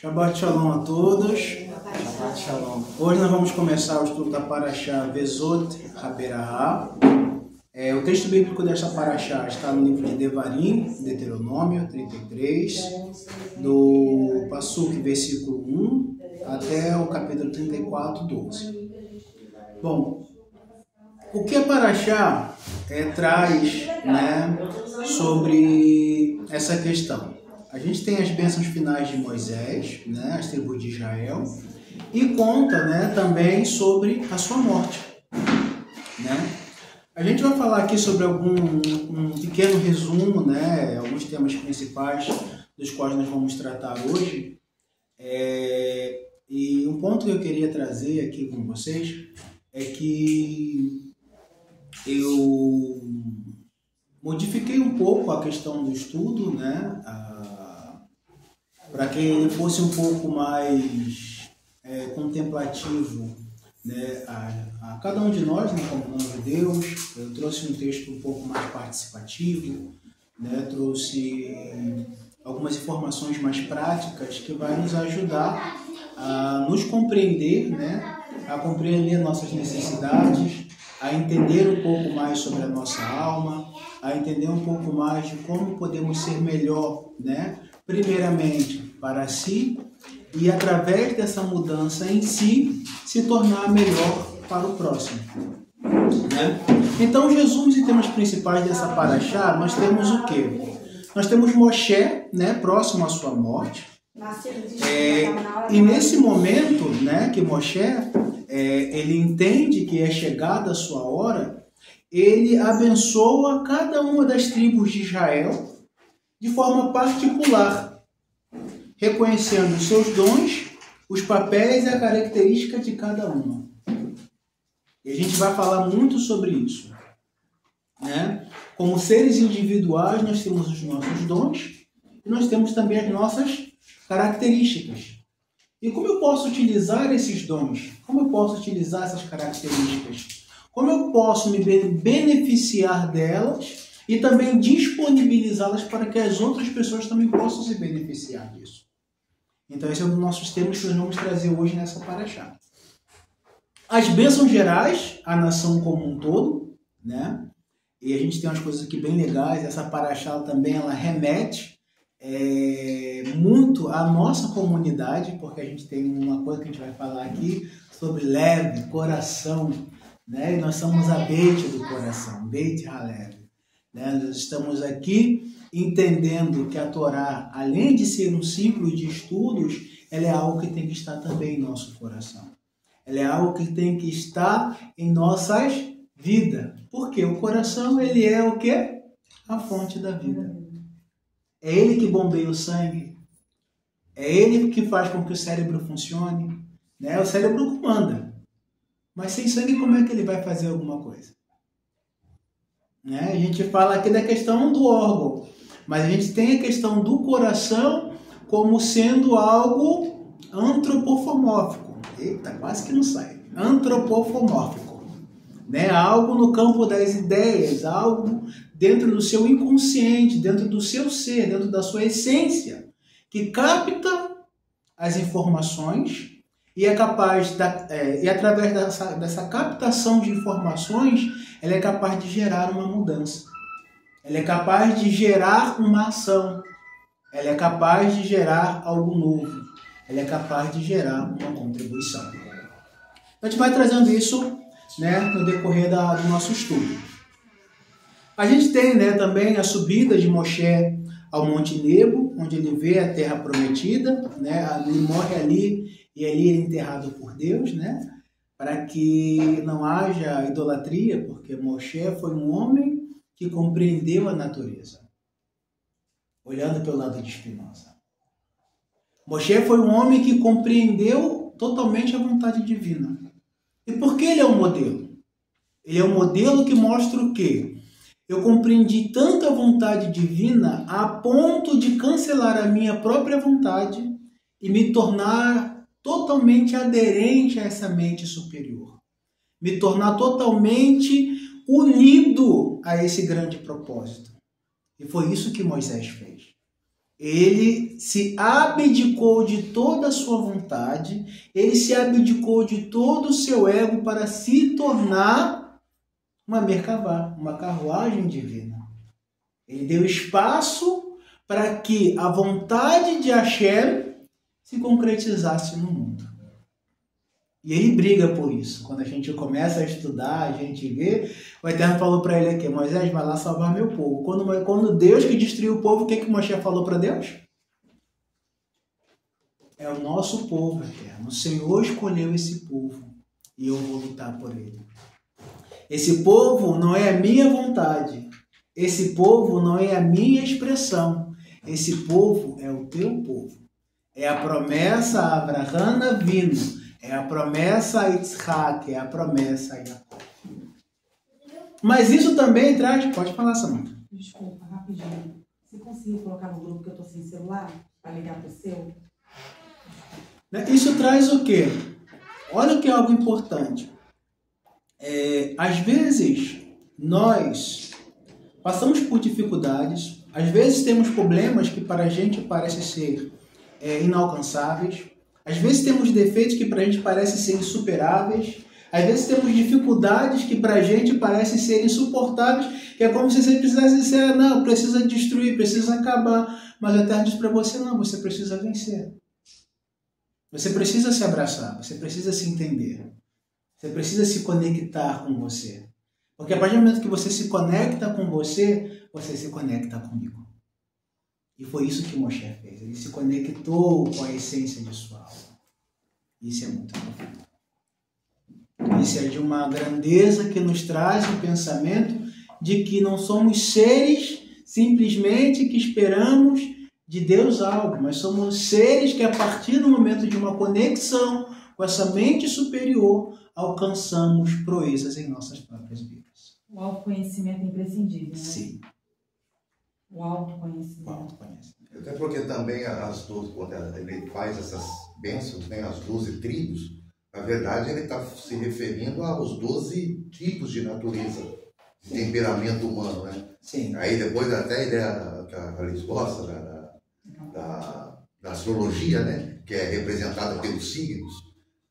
Shabbat Shalom a todos. Shabbat Shalom. Hoje nós vamos começar o estudo da Parashá Vezot HaBerahá. O texto bíblico desta Parashá está no livro de Devarim, Deuteronômio 33, do Passuque, versículo 1, até o capítulo 34, 12. Bom, o que a Parashá traz, sobre essa questão? A gente tem as bênçãos finais de Moisés, as tribos de Israel, e conta, também sobre a sua morte. A gente vai falar aqui sobre um pequeno resumo, alguns temas principais dos quais nós vamos tratar hoje. E um ponto que eu queria trazer aqui com vocês é que eu modifiquei um pouco a questão do estudo, para que ele fosse um pouco mais contemplativo, a cada um de nós, como nome de Deus. Eu trouxe um texto um pouco mais participativo, trouxe algumas informações mais práticas que vai nos ajudar a nos compreender, a compreender nossas necessidades, a entender um pouco mais sobre a nossa alma, a entender um pouco mais de como podemos ser melhor, primeiramente para si, e através dessa mudança em si, se tornar melhor para o próximo. Então, os resumos e temas principais dessa Parashá, nós temos o quê? Nós temos Moshe, próximo à sua morte. E nesse momento, que Moshe, ele entende que é chegada a sua hora, ele abençoa cada uma das tribos de Israel de forma particular, reconhecendo os seus dons, os papéis e a característica de cada uma. E a gente vai falar muito sobre isso. Como seres individuais, nós temos os nossos dons e nós temos também as nossas características. E como eu posso utilizar esses dons? Como eu posso utilizar essas características? Como eu posso me beneficiar delas e também disponibilizá-las para que as outras pessoas também possam se beneficiar disso? Então, esse é um dos nossos temas que nós vamos trazer hoje nessa Parashá. As bênçãos gerais, a nação como um todo, E a gente tem umas coisas aqui bem legais. Essa Parashá também, ela remete muito à nossa comunidade, porque a gente tem uma coisa que a gente vai falar aqui sobre leve, coração, E nós somos a Beit do coração, Beit Halev. Nós estamos aqui entendendo que a Torá, além de ser um ciclo de estudos, ela é algo que tem que estar também em nosso coração. Ela é algo que tem que estar em nossas vidas. Porque o coração, ele é o quê? A fonte da vida. É ele que bombeia o sangue. É ele que faz com que o cérebro funcione. O cérebro comanda. Mas sem sangue, como é que ele vai fazer alguma coisa? A gente fala aqui da questão do órgão, mas a gente tem a questão do coração como sendo algo antropomórfico. Eita, quase que não sai. Antropomórfico. Algo no campo das ideias, algo dentro do seu inconsciente, dentro do seu ser, dentro da sua essência, que capta as informações e é capaz, e através dessa captação de informações, ela é capaz de gerar uma mudança. Ela é capaz de gerar uma ação. Ela é capaz de gerar algo novo. Ela é capaz de gerar uma contribuição. A gente vai trazendo isso, no decorrer do nosso estudo. A gente tem, também a subida de Moshe ao Monte Nebo, onde ele vê a terra prometida, Ele morre ali e ali ele é enterrado por Deus, para que não haja idolatria, porque Moshe foi um homem que compreendeu a natureza, olhando pelo lado de Spinoza. Moshe foi um homem que compreendeu totalmente a vontade divina. E por que ele é um modelo? Ele é um modelo que mostra o quê? Eu compreendi tanto a vontade divina a ponto de cancelar a minha própria vontade e me tornar totalmente aderente a essa mente superior. Me tornar totalmente unido a esse grande propósito. E foi isso que Moisés fez. ele se abdicou de toda a sua vontade, ele se abdicou de todo o seu ego para se tornar uma Merkavá, uma carruagem divina. Ele deu espaço para que a vontade de Hashem se concretizasse no mundo. E ele briga por isso. Quando a gente começa a estudar, a gente vê, o Eterno falou para ele aqui, Moisés, vai lá salvar meu povo. Quando Deus que destruiu o povo, o que Moshe falou para Deus? É o nosso povo, Eterno. O Senhor escolheu esse povo e eu vou lutar por ele. Esse povo não é a minha vontade. Esse povo não é a minha expressão. Esse povo é o teu povo. É a promessa a Abraham Avinu. É a promessa a Yitzhak, é a promessa a Jacob. Mas isso também traz... Pode falar, Samanta. Desculpa, rapidinho. Você conseguiu colocar no grupo que eu estou sem celular? Para ligar para o seu? Isso traz o quê? Olha que é algo importante. Às vezes, nós passamos por dificuldades. Às vezes, temos problemas que para a gente parecem ser inalcançáveis. Às vezes temos defeitos que para a gente parecem ser insuperáveis. Às vezes temos dificuldades que para a gente parecem ser insuportáveis, que é como se você precisasse dizer, não, precisa destruir, precisa acabar. Mas o Eterno diz para você, não, você precisa vencer. Você precisa se abraçar, você precisa se entender. Você precisa se conectar com você. Porque a partir do momento que você se conecta com você se conecta comigo. E foi isso que Moshe fez. Ele se conectou com a essência de sua alma. Isso é muito profundo. Isso é de uma grandeza que nos traz o pensamento de que não somos seres simplesmente que esperamos de Deus algo, mas somos seres que a partir do momento de uma conexão com essa mente superior alcançamos proezas em nossas próprias vidas. O autoconhecimento é imprescindível, né? Sim. O autoconhecimento. O autoconhecimento. Até porque também as 12, quando ele faz essas bênçãos, né, as 12 tribos, na verdade ele está se referindo aos 12 tipos de natureza, de temperamento humano, né? Sim. Aí depois até a ideia que a Alice gosta da astrologia, né, que é representada pelos signos,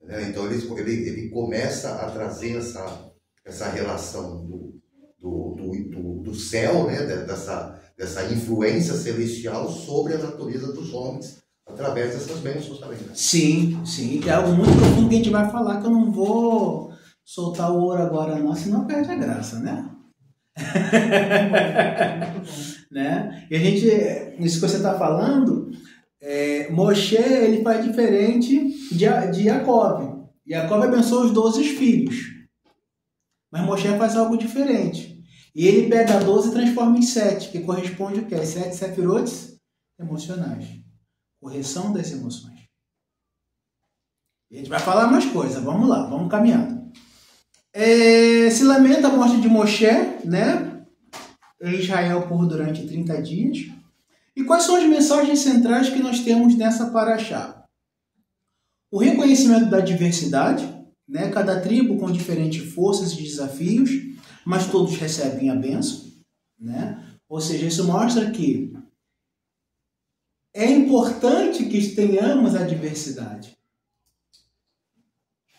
né? Então ele começa a trazer essa relação do céu, né, dessa influência celestial sobre a natureza dos homens, através dessas bênçãos também. Né? Sim, sim. É algo muito profundo que a gente vai falar, que eu não vou soltar o ouro agora não, senão perde a graça, né? Né? E a gente, isso que você está falando, Moshe, ele faz diferente de Jacob. Jacob abençoa os 12 filhos. Mas Moshe faz algo diferente. E ele pega 12 e transforma em 7, que corresponde o quê? 7 sefirotes emocionais. Correção das emoções. E a gente vai falar mais coisas. Vamos lá, vamos caminhando. Se lamenta a morte de Moshe, né? Em Israel durante 30 dias. E quais são as mensagens centrais que nós temos nessa paraxá? O reconhecimento da diversidade, né? Cada tribo com diferentes forças e desafios, mas todos recebem a bênção, né? Ou seja, isso mostra que é importante que tenhamos a diversidade.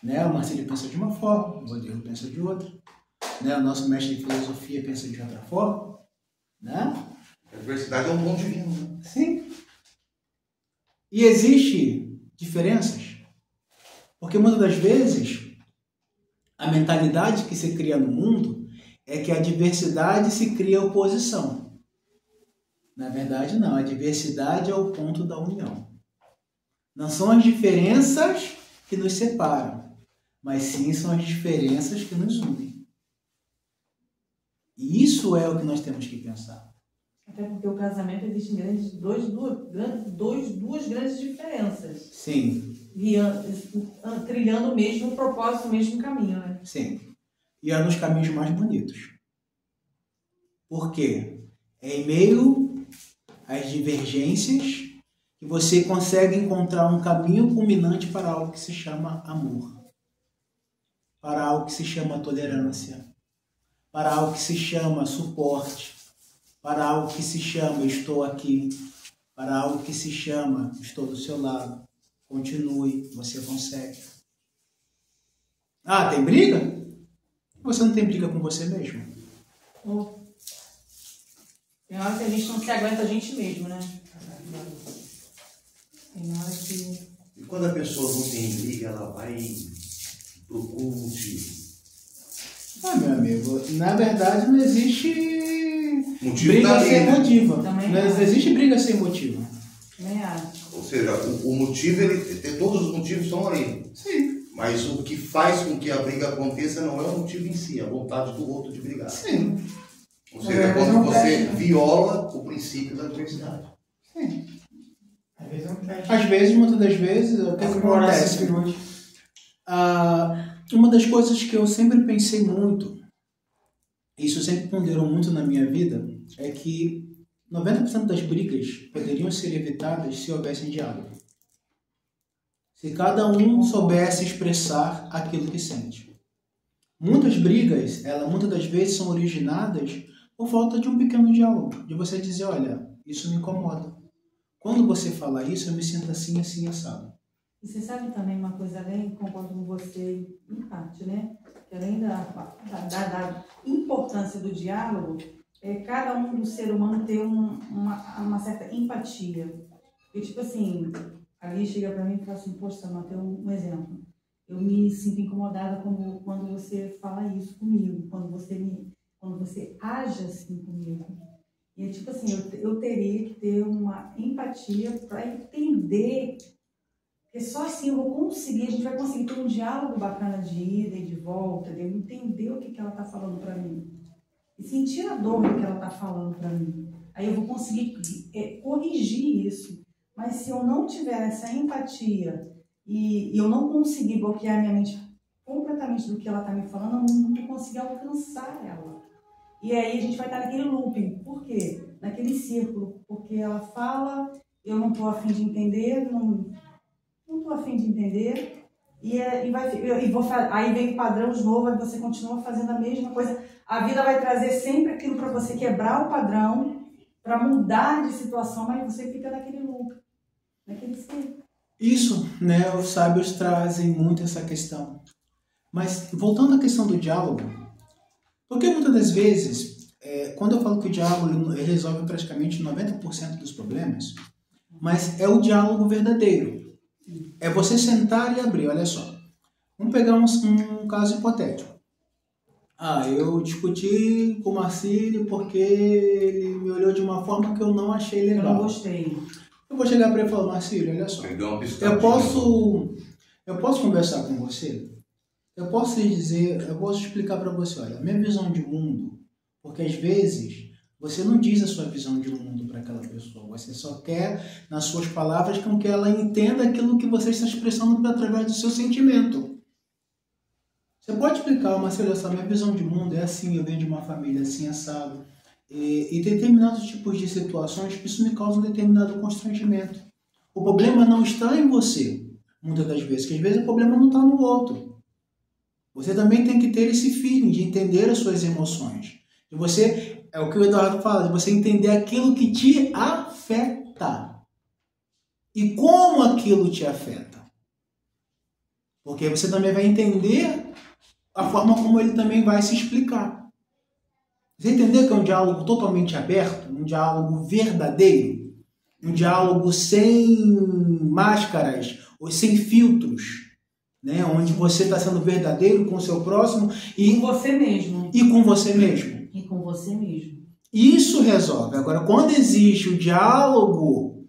Né? O Marcelo pensa de uma forma, o Rodrigo pensa de outra. Né? O nosso mestre de filosofia pensa de outra forma. Né? A diversidade é um dom divino. Né? Sim. E existe diferenças. Porque muitas das vezes a mentalidade que se cria no mundo é que a diversidade se cria oposição. Na verdade, não. A diversidade é o ponto da união. Não são as diferenças que nos separam, mas sim são as diferenças que nos unem. E isso é o que nós temos que pensar. Até porque o casamento existe duas grandes diferenças. Sim. Trilhando o mesmo propósito, o mesmo caminho, né? Sim. E é nos caminhos mais bonitos. Por quê? É em meio às divergências que você consegue encontrar um caminho culminante para algo que se chama amor. Para algo que se chama tolerância. Para algo que se chama suporte. Para algo que se chama estou aqui. para algo que se chama estou do seu lado. Continue, você consegue. Ah, tem briga? Você não tem briga com você mesmo? Tem hora que a gente não se aguenta a gente mesmo, né? Tem hora que... E quando a pessoa não tem briga, ela vai pro culto. Ah, meu amigo, na verdade não existe Motivo briga da lei, sem né? motivo. Também Não existe briga sem motivo. Também acho. Ou seja, o motivo, todos os motivos estão ali. Sim. Mas o que faz com que a briga aconteça não é o motivo em si, é a vontade do outro de brigar. Sim. Ou seja, é quando você viola o princípio da adversidade. Sim. Às vezes não tem. Às vezes, muitas das vezes, o que acontece? Uma das coisas que eu sempre pensei muito, isso sempre ponderou muito na minha vida, é que 90% das brigas poderiam ser evitadas se houvesse diálogo. Se cada um soubesse expressar aquilo que sente. Muitas brigas, muitas das vezes são originadas por falta de um pequeno diálogo. De você dizer, olha, isso me incomoda. Quando você fala isso, eu me sinto assim, assim, assado. E você sabe também uma coisa, além, concordo com você em parte, né? Que além da importância do diálogo, cada um do ser humano ter uma certa empatia. E tipo assim, ali chega pra mim e fala assim, poxa, Samanta, um exemplo. Eu me sinto incomodada quando você fala isso comigo, quando você age assim comigo. E é tipo assim, eu teria que ter uma empatia para entender, porque só assim eu vou conseguir, a gente vai conseguir ter um diálogo bacana de ida e de volta, de eu entender o que ela está falando para mim. E sentir a dor do que ela está falando para mim. Aí eu vou conseguir corrigir isso. Mas se eu não tiver essa empatia e eu não conseguir bloquear minha mente completamente do que ela está me falando, eu não conseguir alcançar ela. E aí a gente vai estar naquele looping. Por quê? Naquele círculo. Porque ela fala, eu não estou afim de entender, não estou afim de entender. Aí vem o padrão de novo, aí você continua fazendo a mesma coisa. A vida vai trazer sempre aquilo para você quebrar o padrão, para mudar de situação, mas você fica naquele loop, naquele círculo. Isso, né? Os sábios trazem muito essa questão. Mas, voltando à questão do diálogo, porque muitas das vezes, quando eu falo que o diálogo ele resolve praticamente 90% dos problemas, mas é o diálogo verdadeiro. É você sentar e abrir, olha só. Vamos pegar um caso hipotético. Eu discuti com o Marcílio porque ele me olhou de uma forma que eu não achei legal. Eu não gostei. Eu vou chegar para ele e falar, Marcílio, olha só. Eu posso conversar com você? Eu posso explicar para você, olha, a minha visão de mundo, porque às vezes você não diz a sua visão de mundo para aquela pessoa, você só quer, nas suas palavras, com que ela entenda aquilo que você está expressando através do seu sentimento. Você pode explicar, Marcelo, essa minha visão de mundo é assim, eu venho de uma família assim, assado, e determinados tipos de situações, isso me causa um determinado constrangimento. O problema não está em você, muitas das vezes, que às vezes o problema não está no outro. Você também tem que ter esse feeling de entender as suas emoções. De você, é o que o Eduardo fala, de você entender aquilo que te afeta. E como aquilo te afeta. Porque você também vai entender a forma como ele também vai se explicar. Você entender que é um diálogo totalmente aberto, um diálogo verdadeiro, um diálogo sem máscaras ou sem filtros. Né, onde você está sendo verdadeiro com o seu próximo e com você mesmo. E com você mesmo. E com você mesmo. Isso resolve. Agora, quando existe o diálogo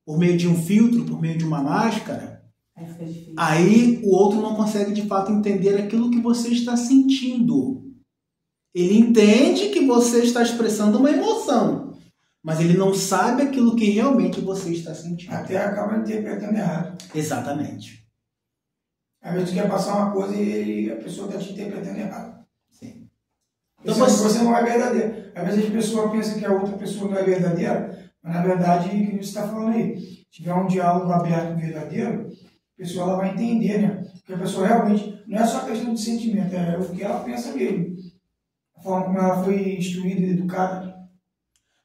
por meio de um filtro, por meio de uma máscara, aí o outro não consegue de fato entender aquilo que você está sentindo. Ele entende que você está expressando uma emoção, mas ele não sabe aquilo que realmente você está sentindo. Até acaba interpretando errado. Exatamente. Às vezes tu quer passar uma coisa e a pessoa está te interpretando errado. Sim. Então você não é verdadeiro. Às vezes a pessoa pensa que a outra pessoa não é verdadeira, mas na verdade, o que você está falando aí, se tiver um diálogo aberto e verdadeiro, a pessoa ela vai entender, né? Porque a pessoa realmente, não é só questão de sentimento, é o que ela pensa mesmo. A forma como ela foi instruída e educada.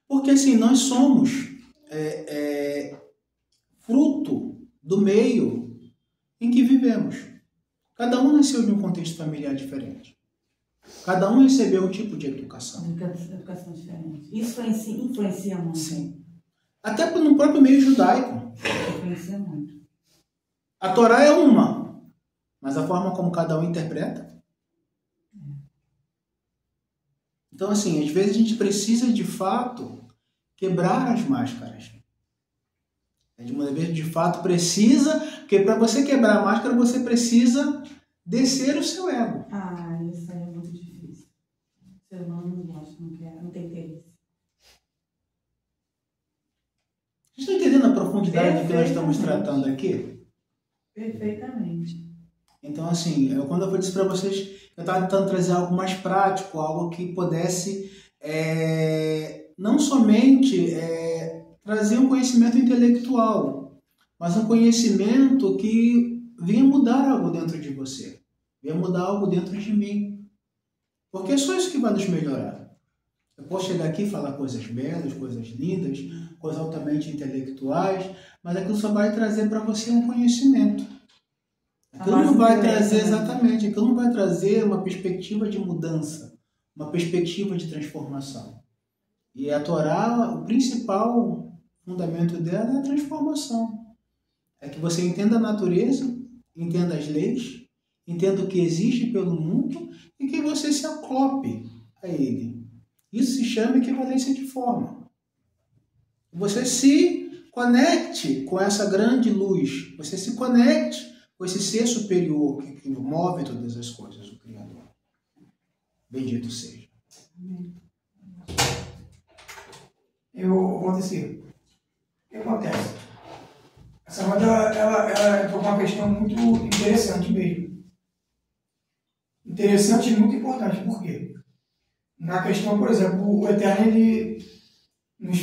Porque assim, nós somos fruto do meio em que vivemos. Cada um nasceu de um contexto familiar diferente. Cada um recebeu um tipo de educação. Educação diferente. Isso influencia muito. Sim. Até no próprio meio judaico. Influencia muito. A Torá é uma, mas a forma como cada um interpreta. Então, assim, às vezes a gente precisa, de fato, quebrar as máscaras. De fato, precisa, porque para você quebrar a máscara, você precisa descer o seu ego. Ah, isso aí é muito difícil. O ser humano não gosta, não quer, não tem interesse. Vocês estão entendendo a profundidade do que nós estamos tratando aqui? Perfeitamente. Então, assim, quando eu disse para vocês, eu estava tentando trazer algo mais prático, algo que pudesse não somente trazer um conhecimento intelectual, mas um conhecimento que venha mudar algo dentro de você, venha mudar algo dentro de mim. Porque é só isso que vai nos melhorar. Eu posso chegar aqui e falar coisas belas, coisas lindas, coisas altamente intelectuais, mas aquilo só vai trazer para você um conhecimento. Aquilo não vai trazer, exatamente, aquilo não vai trazer uma perspectiva de mudança, uma perspectiva de transformação. E a Torá, o principal fundamento dela é a transformação. É que você entenda a natureza, entenda as leis, entenda o que existe pelo mundo e que você se acople a ele. Isso se chama equivalência de forma. Você se conecte com essa grande luz, você se conecte com esse ser superior que move todas as coisas, o Criador. Bendito seja. Amém. Eu vou dizer, o que acontece? Essa Amanda, ela tocou uma questão muito interessante mesmo. Interessante e muito importante. Por quê? Na questão, por exemplo, o Eterno, ele nos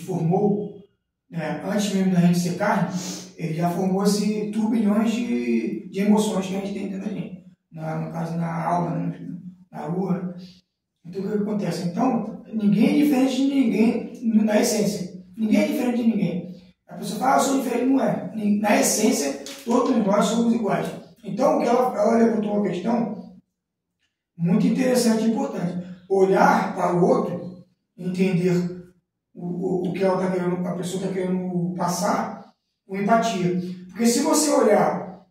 formou, né, antes mesmo da gente ser carne, ele já formou esse turbilhões de emoções que a gente tem dentro da gente. No caso, na alma, na rua. Então, o que acontece? Então, ninguém é diferente de ninguém na essência. Ninguém é diferente de ninguém. A pessoa fala, eu sou diferente, não é. Na essência, todos nós somos iguais. Então, ela levantou uma questão muito interessante e importante. Olhar para o outro, entender o que ela tá querendo, a pessoa está querendo passar, com empatia. Porque se você olhar,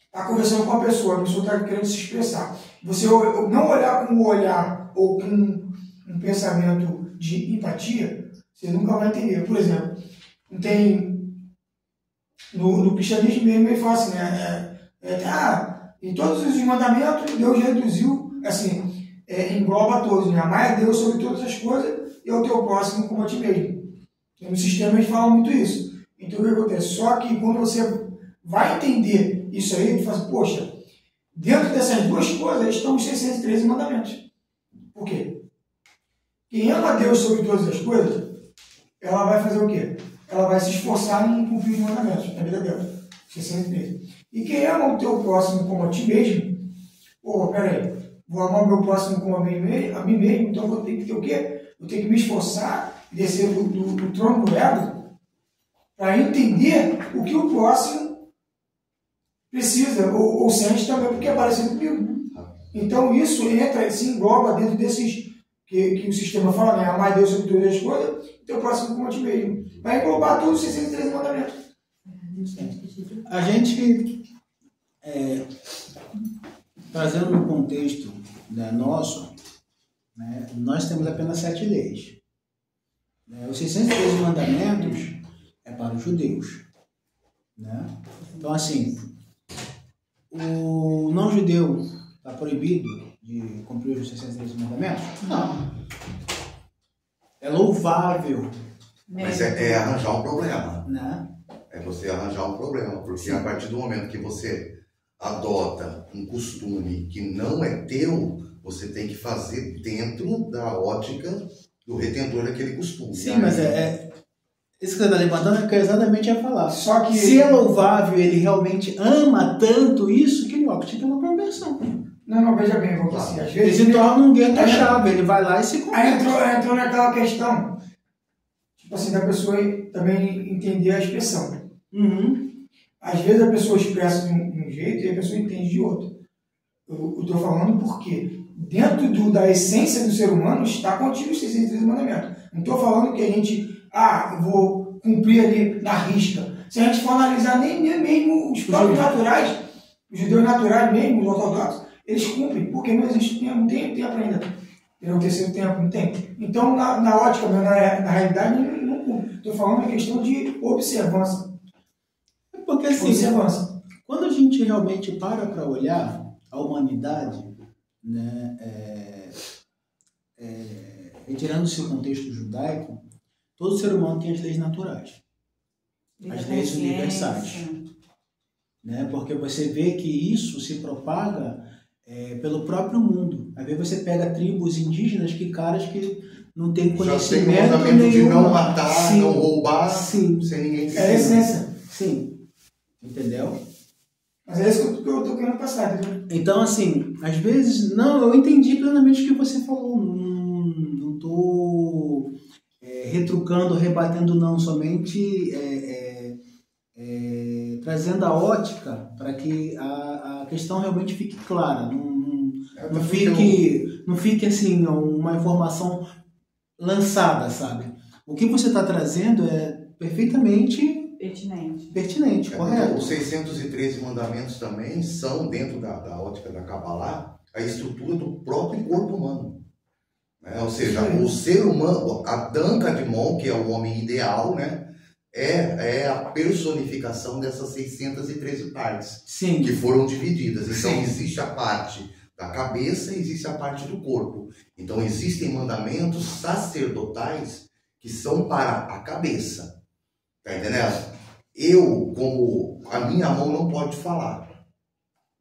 está conversando com a pessoa está querendo se expressar, você não olhar com o olhar ou com um pensamento de empatia, você nunca vai entender. Por exemplo, no cristianismo mesmo ele fala assim, em todos os mandamentos Deus reduziu, assim, engloba todos, né? Amar a Deus sobre todas as coisas e ao teu próximo como a ti mesmo. E no sistema eles falam muito isso. Então o que acontece? Só que quando você vai entender isso aí, tu fala assim, poxa, dentro dessas duas coisas estão os 613 mandamentos. Por quê? Quem ama a Deus sobre todas as coisas, ela vai fazer o quê? Ela vai se esforçar em cumprir os mandamentos na vida dela. 613. E quem ama o teu próximo como a ti mesmo, peraí, vou amar o meu próximo como a mim mesmo, então vou ter que ter o quê? Vou ter que me esforçar e descer do trono do ego para entender o que o próximo precisa ou sente também, porque é parecido comigo. Então isso se engloba dentro desses que o sistema fala, né? Amar Deus sobre todas as coisas e teu próximo como a ti mesmo. Vai englobar todos os 613 mandamentos. A gente, trazendo no contexto, né, nosso, né, nós temos apenas 7 leis. Os 613 mandamentos é para os judeus. Né? Então, assim, o não-judeu está proibido de cumprir os 613 mandamentos? Não. É louvável. Mas é arranjar um problema. Né? É você arranjar um problema, porque a partir do momento que você adota um costume que não é teu, você tem que fazer dentro da ótica do retentor daquele costume. Sim, mas isso que você está levantando é que eu exatamente ia falar. Só que se é louvável, ele realmente ama tanto isso que ele opta pela conversão. Não, veja bem, porque assim, às vezes ele se torna um gueto-chave, ele vai lá e se converte. Aí entrou naquela questão, tipo tipo assim, da pessoa também entender a expressão. Uhum. Às vezes a pessoa expressa de um jeito e a pessoa entende de outro. Eu estou falando porque dentro da essência do ser humano está contido os 613 mandamentos. Não estou falando que a gente, eu vou cumprir ali na risca. Se a gente for analisar nem mesmo os próprios naturais, os judeus naturais mesmo, os ortodoxos, eles cumprem, porque não existe tempo, não tem tempo ainda. É o terceiro tempo, não tem. Então, na ótica, na realidade, não cumpre. Estou falando uma questão de observância. Porque assim, observância. Quando a gente realmente para olhar a humanidade, né, retirando-se o contexto judaico, todo ser humano tem as leis naturais, as leis universais. Né? Porque você vê que isso se propaga pelo próprio mundo. Às vezes você pega tribos indígenas que não tem conhecimento já tem o mandamento nenhum, de não matar, sim, não roubar, sim, sem ninguém dizer. É a essência. Sim, entendeu? Mas é isso que eu estou querendo passar, entendeu? Então, assim, às vezes, eu entendi plenamente o que você falou. Não estou retrucando, rebatendo, não. Somente trazendo a ótica para que a questão realmente fique clara. Não fique assim, uma informação lançada, sabe? O que você está trazendo é perfeitamente pertinente, correto? Os 613 mandamentos também são, dentro da ótica da Kabbalah, a estrutura do próprio corpo humano. Né? Ou seja, o ser humano, Adão Kadmon, que é o homem ideal, né? É a personificação dessas 613 partes. Sim. Que foram divididas. Então, Sim. existe a parte da cabeça e existe a parte do corpo. Então, existem mandamentos sacerdotais que são para a cabeça. Tá entendendo? A minha mão não pode falar.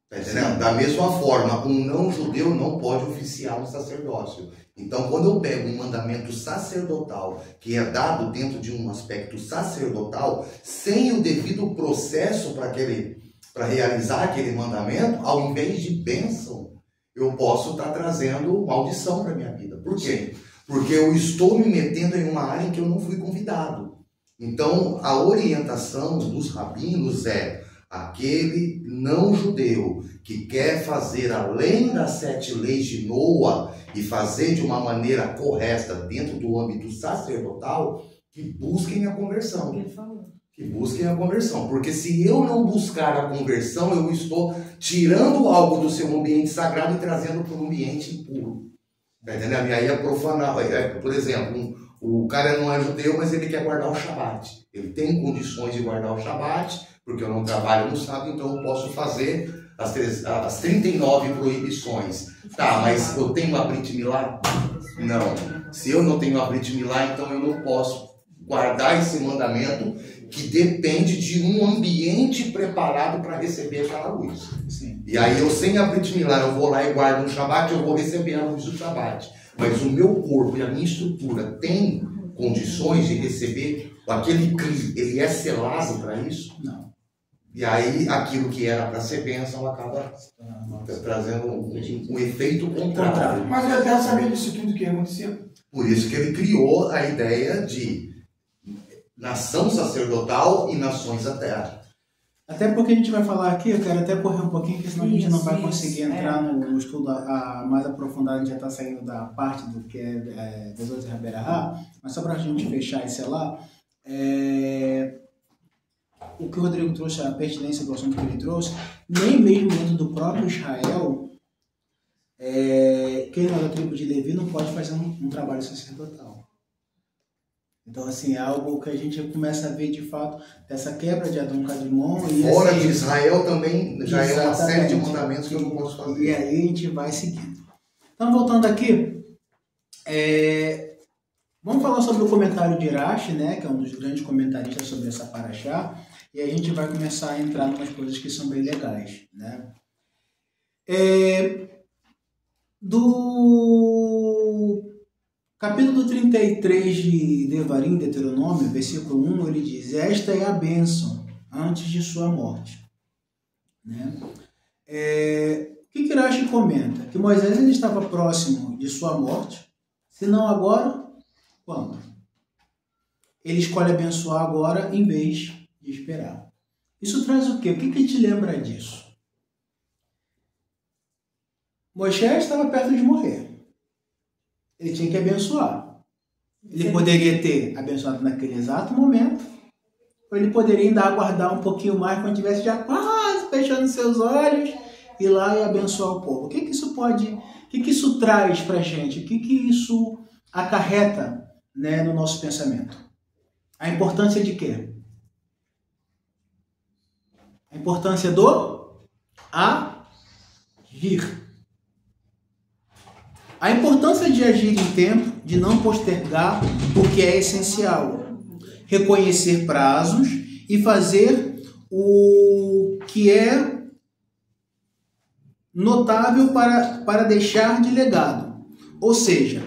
Tá entendendo? Da mesma forma, um não-judeu não pode oficiar um sacerdócio. Então, quando eu pego um mandamento sacerdotal, que é dado dentro de um aspecto sacerdotal, sem o devido processo para realizar aquele mandamento, ao invés de bênção, eu posso estar trazendo maldição para a minha vida. Por quê? Porque eu estou me metendo em uma área em que eu não fui convidado. Então, a orientação dos rabinos é aquele não-judeu que quer fazer além das 7 leis de Noa e fazer de uma maneira correta dentro do âmbito sacerdotal, que busquem a conversão. Que busquem a conversão. Porque se eu não buscar a conversão, eu estou tirando algo do seu ambiente sagrado e trazendo para um ambiente impuro. Tá entendendo? E aí é profanar. Por exemplo, o cara não é judeu, mas ele quer guardar o Shabat. Ele tem condições de guardar o Shabat, porque eu não trabalho no sábado, então eu posso fazer as 39 proibições. Tá, mas eu tenho a Brit Milá? Não. Se eu não tenho a Brit Milá, então eu não posso guardar esse mandamento que depende de um ambiente preparado para receber aquela luz. Sim. E aí eu sem a Brit Milá, eu vou lá e guardo um Shabat, eu vou receber a luz do Shabat. Mas o meu corpo e a minha estrutura tem condições de receber aquele CRI, ele é selado para isso? Não. E aí aquilo que era para ser bênção acaba trazendo um efeito contrário. Mas eu até sabia disso tudo que aconteceu. Por isso que ele criou a ideia de nação sacerdotal e nações da terra. Até porque a gente vai falar aqui, eu quero até correr um pouquinho, porque senão a gente não vai conseguir entrar no estudo mais aprofundado, a gente já está saindo da parte do que é Bezos e Raberahá, mas só para a gente fechar esse lá, o que o Rodrigo trouxe, a pertinência do assunto que ele trouxe, nem mesmo dentro do próprio Israel, quem não é da tribo de Levi não pode fazer um trabalho sacerdotal. Então, assim, é algo que a gente começa a ver, de fato, dessa quebra de Adão Kadmon. Fora de Israel também já é uma série de mandamentos que eu não posso fazer. E aí a gente vai seguindo. Então, voltando aqui, vamos falar sobre o comentário de Irache, né, que é um dos grandes comentaristas sobre essa paraxá, e a gente vai começar a entrar em umas coisas que são bem legais, né? Do capítulo 33 de Devarim, Deuteronômio, versículo 1, ele diz: esta é a bênção antes de sua morte. Né? O que Irache comenta? Que Moisés ele estava próximo de sua morte, se não agora, quando? ele escolhe abençoar agora em vez de esperar. Isso traz o quê? O que te lembra disso? Moisés estava perto de morrer. Ele tinha que abençoar. Ele poderia ter abençoado naquele exato momento, ou ele poderia ainda aguardar um pouquinho mais quando estivesse já quase fechando seus olhos, ir lá e abençoar o povo. O que isso pode, o que isso traz para a gente? O que isso acarreta, né, no nosso pensamento? A importância de quê? A importância do agir. A importância de agir em tempo, de não postergar o que é essencial. Reconhecer prazos e fazer o que é notável para deixar de legado. Ou seja,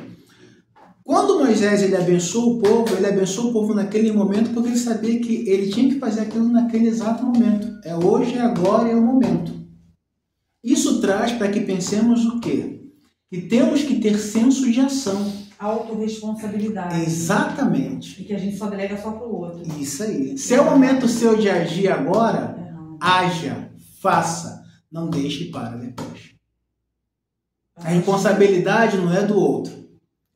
quando Moisés ele abençoou o povo naquele momento porque ele sabia que ele tinha que fazer aquilo naquele exato momento. É hoje, é agora, é o momento. Isso traz para que pensemos o quê? Que temos que ter senso de ação. Autorresponsabilidade. Exatamente. E que a gente só delega só para o outro. Isso aí. Se é o momento seu de agir agora, haja, faça. Não deixe para depois. A responsabilidade não é do outro.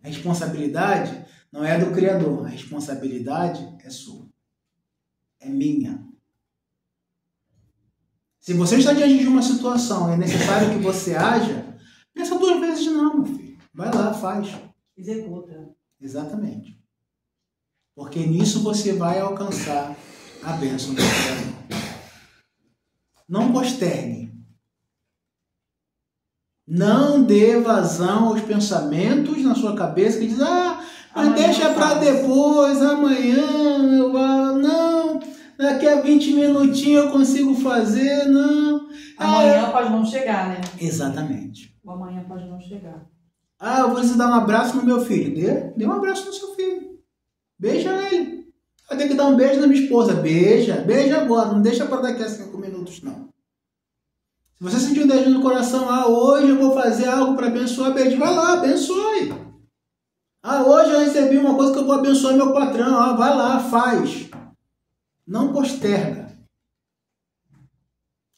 A responsabilidade não é do Criador. A responsabilidade é sua. É minha. Se você está diante de uma situação e é necessário que você haja, pensa 2 vezes não, meu filho. Vai lá, faz. Executa. Exatamente. Porque nisso você vai alcançar a bênção do Criador. Não postergue. Não dê vazão aos pensamentos na sua cabeça que diz, mas deixa para depois, amanhã, não, daqui a 20 minutinhos eu consigo fazer, não. Amanhã pode não chegar, né? Exatamente. O amanhã pode não chegar. Eu vou precisar dar um abraço no meu filho. Dê um abraço no seu filho. Beija ele. Eu tenho que dar um beijo na minha esposa. Beija agora. Não deixa para daqui a 5 minutos, não. Se você sentiu um desejo no coração, hoje eu vou fazer algo para abençoar, beijo. Vai lá, abençoe. Hoje eu recebi uma coisa que eu vou abençoar meu patrão. Vai lá, faz. Não posterga.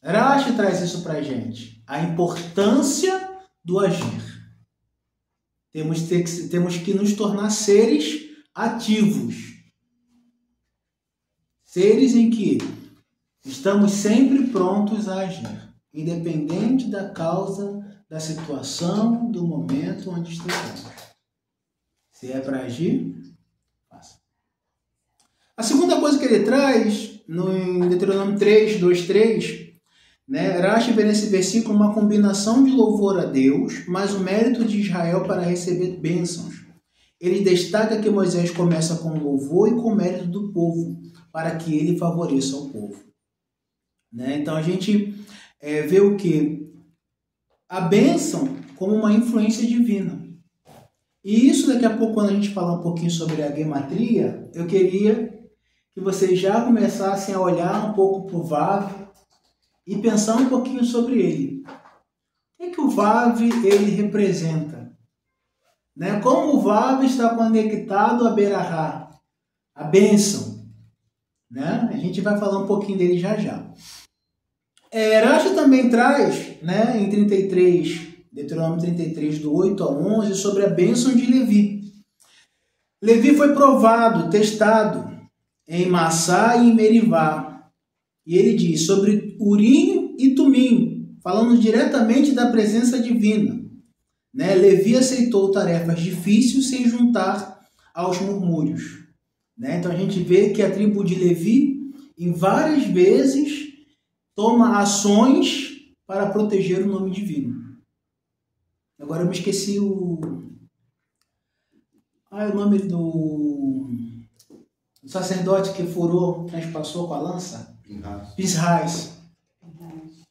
Rashi traz isso para a gente. A importância do agir. Temos que nos tornar seres ativos. Seres em que estamos sempre prontos a agir, independente da causa, da situação, do momento onde estejamos. Se é para agir, faça. A segunda coisa que ele traz, em Deuteronômio 3, 2, 3, Rashi vê nesse versículo uma combinação de louvor a Deus, mas o mérito de Israel para receber bênçãos. Ele destaca que Moisés começa com louvor e com mérito do povo, para que ele favoreça o povo. Então a gente vê o quê? A bênção como uma influência divina. E isso daqui a pouco, quando a gente falar um pouquinho sobre a gematria, eu queria que vocês já começassem a olhar um pouco para o Vav e pensar um pouquinho sobre ele. O que o Vav ele representa? Como o Vav está conectado a Berahá, a bênção. A gente vai falar um pouquinho dele já já. Rashi também traz, em 33, Deuteronômio 33, do 8 a 11, sobre a bênção de Levi. Levi foi provado, testado em Massá e em Merivá. E ele diz sobre Urim e Tumim, falando diretamente da presença divina. Levi aceitou tarefas difíceis sem juntar aos murmúrios. Então a gente vê que a tribo de Levi, em várias vezes, toma ações para proteger o nome divino. Agora eu me esqueci o nome do sacerdote que furou, transpassou com a lança. Pinhas.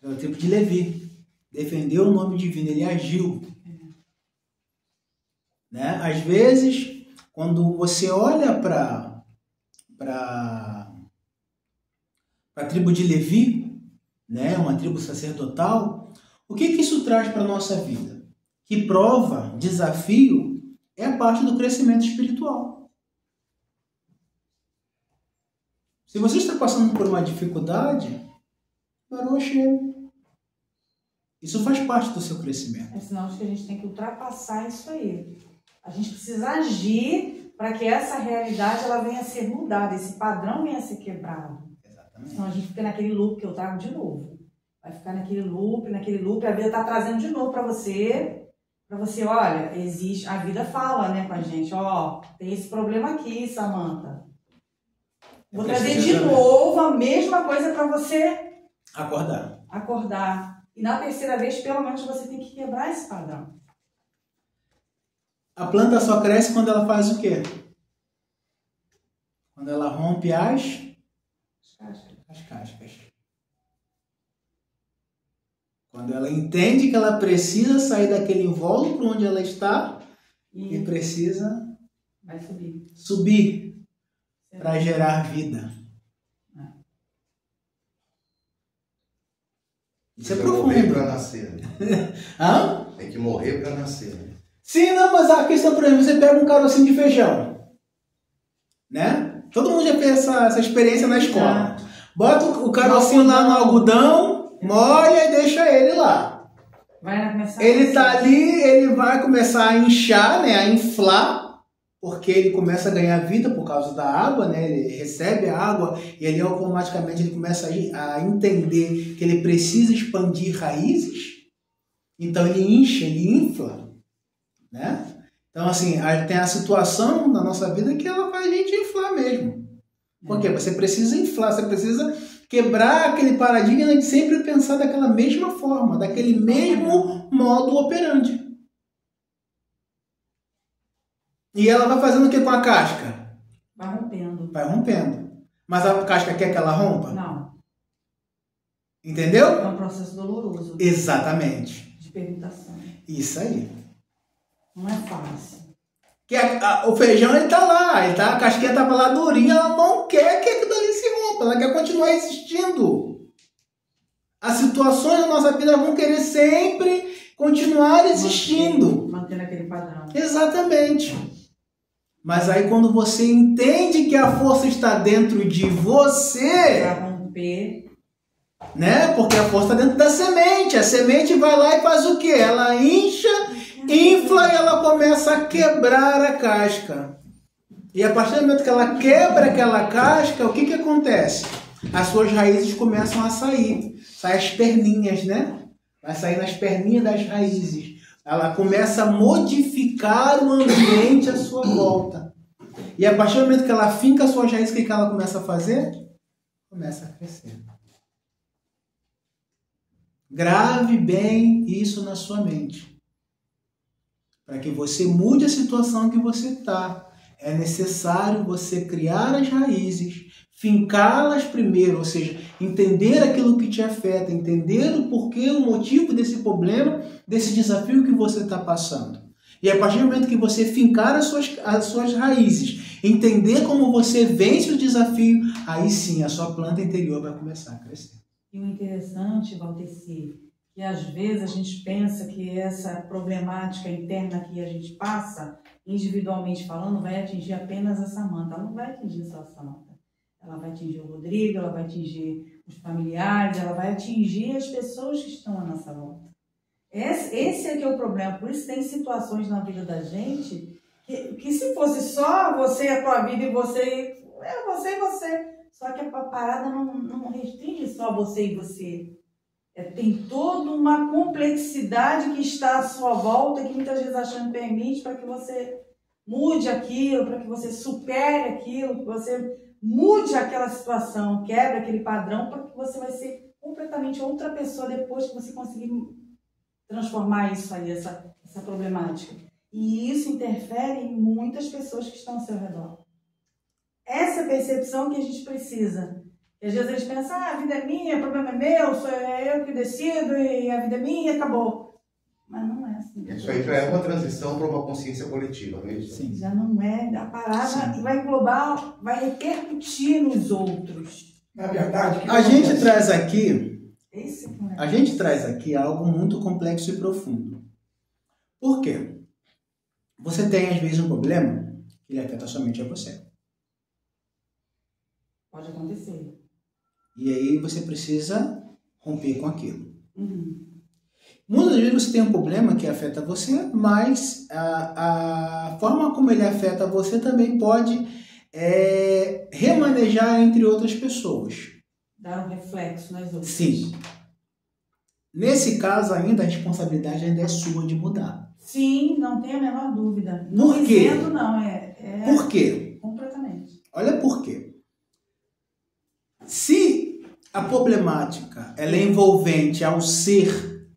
É o tempo de Levi. Defendeu o nome divino, ele agiu. Às vezes, quando você olha para a tribo de Levi, uma tribo sacerdotal, o que isso traz para a nossa vida? Que prova, desafio, é a parte do crescimento espiritual. Se você está passando por uma dificuldade, baroche. Isso faz parte do seu crescimento. É sinal de que a gente tem que ultrapassar isso aí. A gente precisa agir para que essa realidade ela venha a ser mudada, esse padrão venha a ser quebrado. Exatamente. Senão a gente fica naquele loop que eu trago de novo. Vai ficar naquele loop, a vida está trazendo de novo para você, olha, existe, a vida fala, né, com a gente, ó, tem esse problema aqui, Samantha. Vou trazer de novo a mesma coisa para você acordar. E na terceira vez, pelo menos, você tem que quebrar esse padrão. A planta só cresce quando ela faz o quê? Quando ela rompe as cascas. Quando ela entende que ela precisa sair daquele invólucro onde ela está e precisa subir para gerar vida. Isso é profundo. Morrer para nascer. Hã? Tem que morrer para nascer. Sim, não, mas a questão, por exemplo, você pega um carocinho de feijão, né? Todo mundo já fez essa experiência na escola. Bota o carocinho lá no algodão, molha e deixa ele lá. Ele tá ali, ele vai começar a inchar, né? A inflar, porque ele começa a ganhar vida por causa da água, né? Ele recebe a água e ele automaticamente ele começa a entender que ele precisa expandir raízes. Então ele incha, ele infla, né? Então assim, tem a situação na nossa vida que ela faz a gente inflar mesmo. Porque você precisa inflar, você precisa quebrar aquele paradigma de sempre pensar daquela mesma forma, daquele mesmo modo operandi. E ela vai fazendo o que com a casca? Vai rompendo. Mas a casca quer que ela rompa? Não. Entendeu? É um processo doloroso. Exatamente. De permutação. Isso aí. Não é fácil. O feijão, ele tá lá, a casquinha tava lá durinha, ela não quer que aquilo ali se rompa, ela quer continuar existindo. As situações da nossa vida vão querer sempre continuar existindo. Mantendo aquele padrão. Exatamente. Mas aí quando você entende que a força está dentro de você... Para romper. Né? Porque a força está dentro da semente. A semente vai lá e faz o quê? Ela incha, infla e ela começa a quebrar a casca. E a partir do momento que ela quebra aquela casca, o que que acontece? As suas raízes começam a sair. Saem as perninhas, né? Vai sair nas perninhas das raízes. Ela começa a modificar o ambiente à sua volta. E a partir do momento que ela finca as suas raízes, o que que ela começa a fazer? Começa a crescer. Grave bem isso na sua mente. Para que você mude a situação que você está. É necessário você criar as raízes, fincá-las primeiro, ou seja, entender aquilo que te afeta, entender o porquê, o motivo desse problema, desse desafio que você está passando. E a partir do momento que você fincar as suas raízes, entender como você vence o desafio, aí sim a sua planta interior vai começar a crescer. E o interessante, Valdeci, que às vezes a gente pensa que essa problemática interna que a gente passa, individualmente falando, vai atingir apenas a Samantha. Ela não vai atingir só a Samantha. Ela vai atingir o Rodrigo, ela vai atingir os familiares, ela vai atingir as pessoas que estão à nossa volta. Esse é que é o problema. Por isso tem situações na vida da gente que se fosse só você, a tua vida e você, você e você. Só que a parada não restringe só você e você. Tem toda uma complexidade que está à sua volta, que muitas vezes a Chama permite para que você mude aquilo, para que você supere aquilo, que você mude aquela situação, quebre aquele padrão, para que você vai ser completamente outra pessoa depois que você conseguir transformar isso aí, essa problemática. E isso interfere em muitas pessoas que estão ao seu redor. Essa percepção que a gente precisa. E às vezes a gente pensa, a vida é minha, o problema é meu, sou eu que decido e a vida é minha e acabou. Mas não é assim. Isso aí já é uma transição para uma consciência coletiva, não é isso? Sim. Já não é. A parada vai englobar, vai repercutir nos outros. Na verdade, a gente traz aqui algo muito complexo e profundo. Por quê? Você tem às vezes um problema que ele afeta somente a você. Pode acontecer. E aí você precisa romper com aquilo. Uhum. Muitas vezes você tem um problema que afeta você, mas a forma como ele afeta você também pode remanejar entre outras pessoas. Dar um reflexo nas outras. Sim. Nesse caso ainda, a responsabilidade ainda é sua de mudar. Sim, não tenho a menor dúvida. Por Não quê? isento, não. Por quê? Completamente. Olha por quê. Se a problemática ela é envolvente ao ser,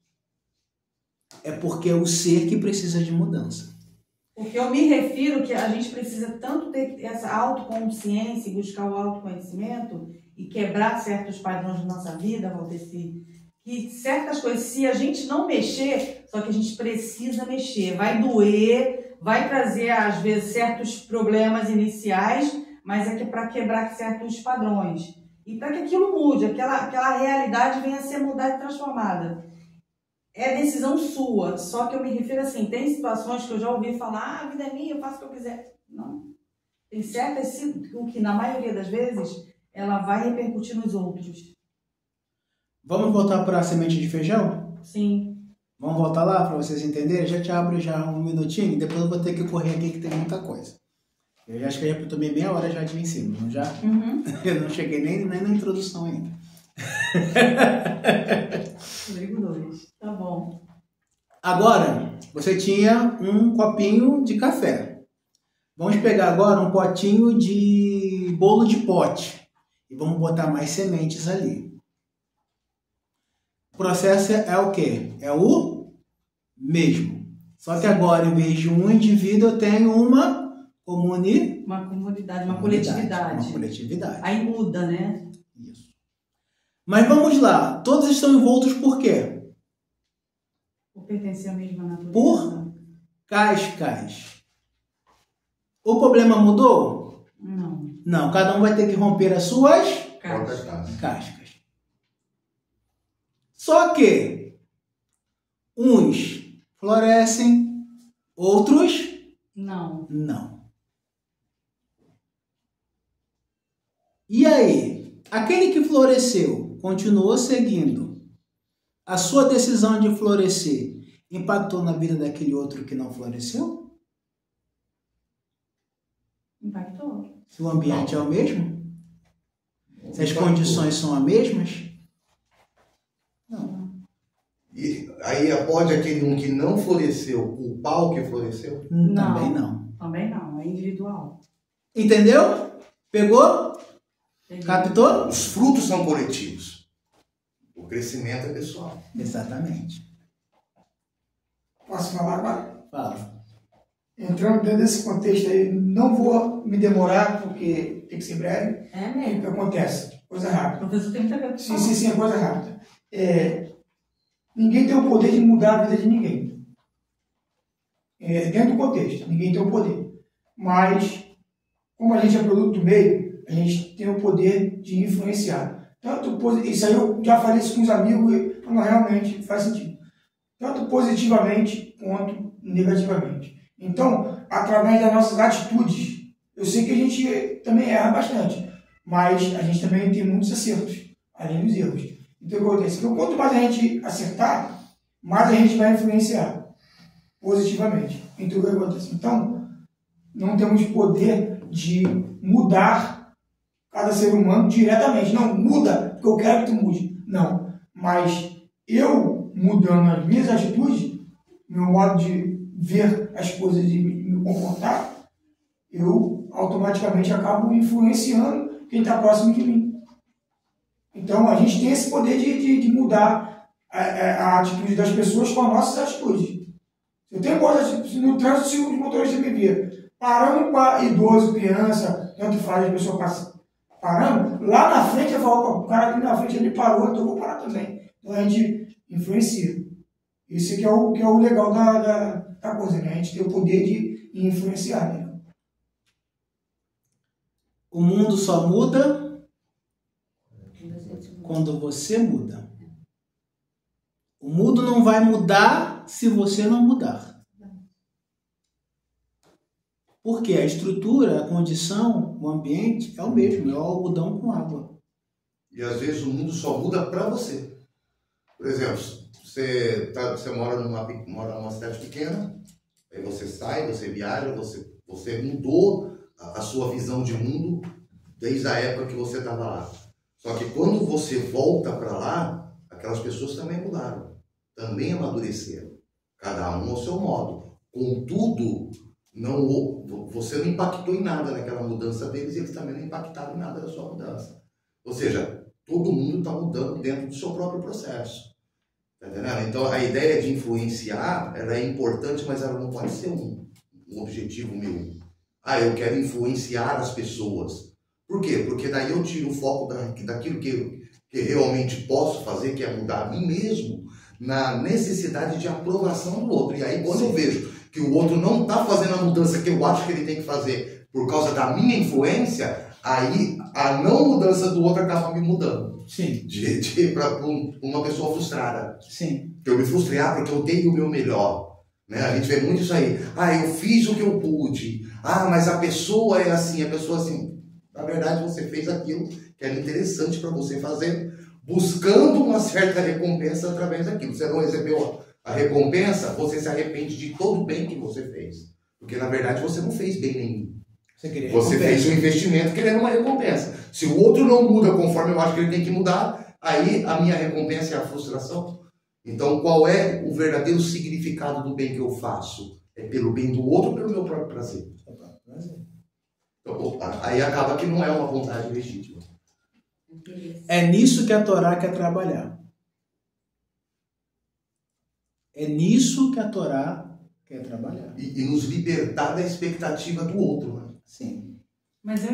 é porque é o ser que precisa de mudança. Porque eu me refiro que a gente precisa tanto ter essa autoconsciência e buscar o autoconhecimento e quebrar certos padrões da nossa vida, Valdeci, que certas coisas, se a gente não mexer, só que a gente precisa mexer, vai doer, vai trazer às vezes certos problemas iniciais, mas é que para quebrar certos padrões. E para que aquilo mude, aquela realidade venha a ser mudada e transformada. É decisão sua, só que eu me refiro assim, tem situações que eu já ouvi falar, a vida é minha, eu faço o que eu quiser. Não. Tem certas que na maioria das vezes, ela vai repercutir nos outros. Vamos voltar para a semente de feijão? Sim. Vamos voltar lá para vocês entenderem? Já te abro já um minutinho, depois eu vou ter que correr aqui que tem muita coisa. Eu já acho que eu já tomei meia hora já de ensino, não já? Uhum. Eu não cheguei nem na introdução ainda. Ligo 2. Tá bom. Agora, você tinha um copinho de café. Vamos pegar agora um potinho de bolo de pote e vamos botar mais sementes ali. O processo é o quê? É o mesmo. Só que agora, em vez de um indivíduo, eu tenho uma comunidade, uma coletividade. Uma coletividade. Aí muda, né? Isso. Mas vamos lá. Todos estão envoltos por quê? Por pertencer à mesma natureza. Por cascas. O problema mudou? Não. Não. Cada um vai ter que romper as suas cascas. Só que uns florescem, outros não. E aí, aquele que floresceu continuou seguindo. A sua decisão de florescer impactou na vida daquele outro que não floresceu? Impactou. Se o ambiente é o mesmo? Se as condições são as mesmas? Não. E aí pode aquele um que não floresceu culpar o que floresceu? Também não. Também não, é individual. Entendeu? Pegou? Entendi. Captou? Os frutos são coletivos. O crescimento é pessoal. Exatamente. Posso falar agora? Fala. Entrando dentro desse contexto aí, não vou me demorar, porque tem que ser breve. É O que mesmo. acontece? Coisa O rápida. professor tem muita coisa pra falar. Sim, é coisa rápida. Ninguém tem o poder de mudar a vida de ninguém. Dentro do contexto, ninguém tem o poder. Mas, como a gente é produto do meio, a gente tem o poder de influenciar. Isso aí eu já falei isso com os amigos e não realmente faz sentido. Tanto positivamente quanto negativamente. Então, através das nossas atitudes, eu sei que a gente também erra bastante, mas a gente também tem muitos acertos, além dos erros. Então, o que acontece? Então, quanto mais a gente acertar, mais a gente vai influenciar positivamente. Então, o que acontece? Então, não temos poder de mudar cada ser humano diretamente. Não, muda, porque eu quero que tu mude. Não. Mas eu, mudando as minhas atitudes, meu modo de ver as coisas e me comportar, eu automaticamente acabo influenciando quem está próximo de mim. Então, a gente tem esse poder de mudar a atitude das pessoas com as nossas atitudes. Eu tenho coisa no trânsito, se o motorista me vê parando para idoso, criança, tanto faz, a pessoa passa parando, lá na frente eu falo, o cara aqui na frente ele parou, então eu vou parar também. Então a gente influencia. Esse que é o legal da coisa, né? A gente tem o poder de influenciar. Né? O mundo só muda quando você muda. O mundo não vai mudar se você não mudar. Porque a estrutura, a condição, o ambiente é o mesmo, é o algodão com água. E às vezes o mundo só muda para você. Por exemplo, você mora numa cidade pequena, aí você sai, você viaja, você mudou a sua visão de mundo desde a época que você estava lá. Só que quando você volta para lá, aquelas pessoas também mudaram, também amadureceram, cada um ao seu modo. Contudo, você não impactou em nada naquela mudança deles e eles também não impactaram em nada da sua mudança. Ou seja, todo mundo está mudando dentro do seu próprio processo. Tá entendendo? Então, a ideia de influenciar, ela é importante, mas ela não pode ser um objetivo meu. Eu quero influenciar as pessoas. Por quê? Porque daí eu tiro o foco daquilo que realmente posso fazer, que é mudar a mim mesmo, na necessidade de aprovação do outro. E aí, quando eu vejo que o outro não está fazendo a mudança que eu acho que ele tem que fazer por causa da minha influência, aí a não mudança do outro acaba me mudando. Sim. Para uma pessoa frustrada. Sim. Eu me frustrei porque eu dei o meu melhor. Né? A gente vê muito isso aí. Eu fiz o que eu pude. Mas a pessoa é assim, a pessoa assim. Na verdade, você fez aquilo que era interessante para você fazer, buscando uma certa recompensa através daquilo. Você não recebeu a recompensa, você se arrepende de todo o bem que você fez. Porque, na verdade, você não fez bem nenhum. Você fez um investimento querendo uma recompensa. Se o outro não muda conforme eu acho que ele tem que mudar, aí a minha recompensa é a frustração. Então, qual é o verdadeiro significado do bem que eu faço? É pelo bem do outro ou pelo meu próprio prazer? Então, aí acaba que não é uma vontade legítima. É nisso que a Torá quer trabalhar. É nisso que a Torá quer trabalhar. E nos libertar da expectativa do outro. Né? Sim. Mas eu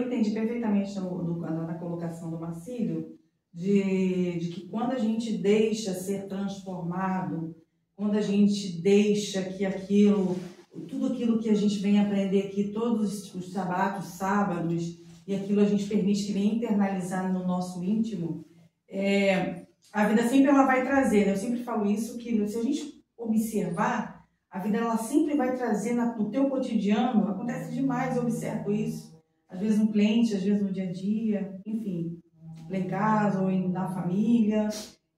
entendi perfeitamente na colocação do Marcílio de que quando a gente deixa ser transformado, quando a gente deixa que tudo aquilo que a gente vem aprender aqui, todos os sábados, e aquilo a gente permite que venha internalizar no nosso íntimo, a vida sempre ela vai trazer, né? Eu sempre falo isso, que se a gente observar, a vida ela sempre vai trazer no teu cotidiano, acontece demais, eu observo isso, às vezes no cliente, às vezes no dia a dia, enfim, lá em casa ou na família,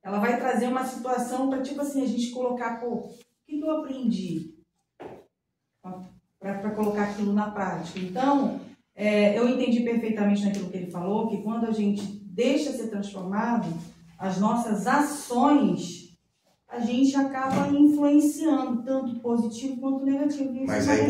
ela vai trazer uma situação para, tipo assim, a gente colocar, o que eu aprendi? Para colocar aquilo na prática. Então, eu entendi perfeitamente naquilo que ele falou, que quando a gente deixa ser transformado, as nossas ações, a gente acaba influenciando, tanto positivo quanto negativo. Mas aí,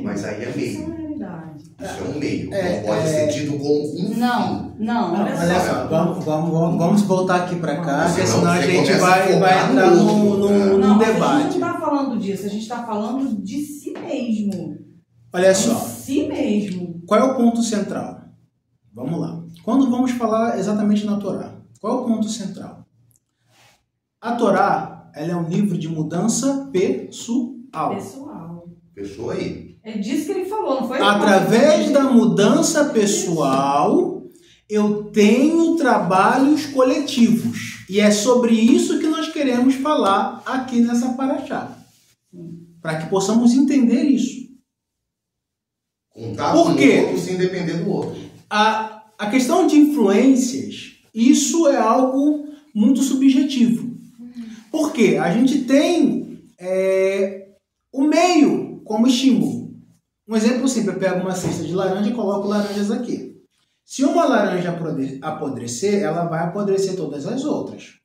mas aí é meio. Isso é uma realidade. Isso é um meio. Não pode ser tido como um fim. Não, olha só, vamos voltar aqui para cá, porque senão a gente vai entrar num debate. A gente não está falando disso, a gente está falando de si mesmo. Olha só. De si mesmo. Qual é o ponto central? Vamos lá. Quando vamos falar exatamente na Torá, qual é o ponto central? A Torá, ela é um livro de mudança pessoal. Fechou aí. É disso que ele falou, não foi? Através da mudança pessoal, eu tenho trabalhos coletivos. E é sobre isso que nós queremos falar aqui nessa paraxá. Para que possamos entender isso. Contar Por quê? com o outro sem depender do outro. A questão de influências, isso é algo muito subjetivo. Por quê? A gente tem o meio como estímulo. Um exemplo simples, eu pego uma cesta de laranja e coloco laranjas aqui. Se uma laranja apodrecer, ela vai apodrecer todas as outras.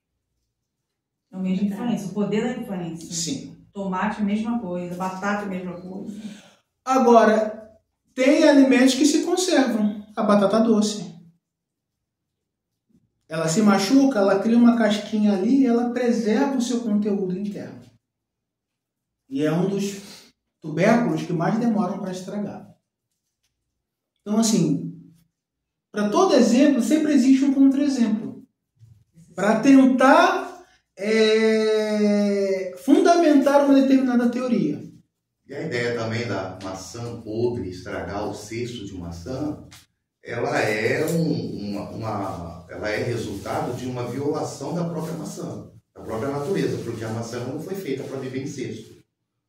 É a mesma influência, o poder da influência. Sim. Tomate, a mesma coisa, batata, a mesma coisa. Agora, tem alimentos que se conservam. A batata doce. Ela se machuca, ela cria uma casquinha ali e ela preserva o seu conteúdo interno. E é um dos tubérculos que mais demoram para estragar. Então, assim, para todo exemplo, sempre existe um contra-exemplo. Para tentar fundamentar uma determinada teoria. E a ideia também da maçã podre estragar o cesto de maçã, ela é resultado de uma violação da própria maçã, da própria natureza, porque a maçã não foi feita para viver em cesto.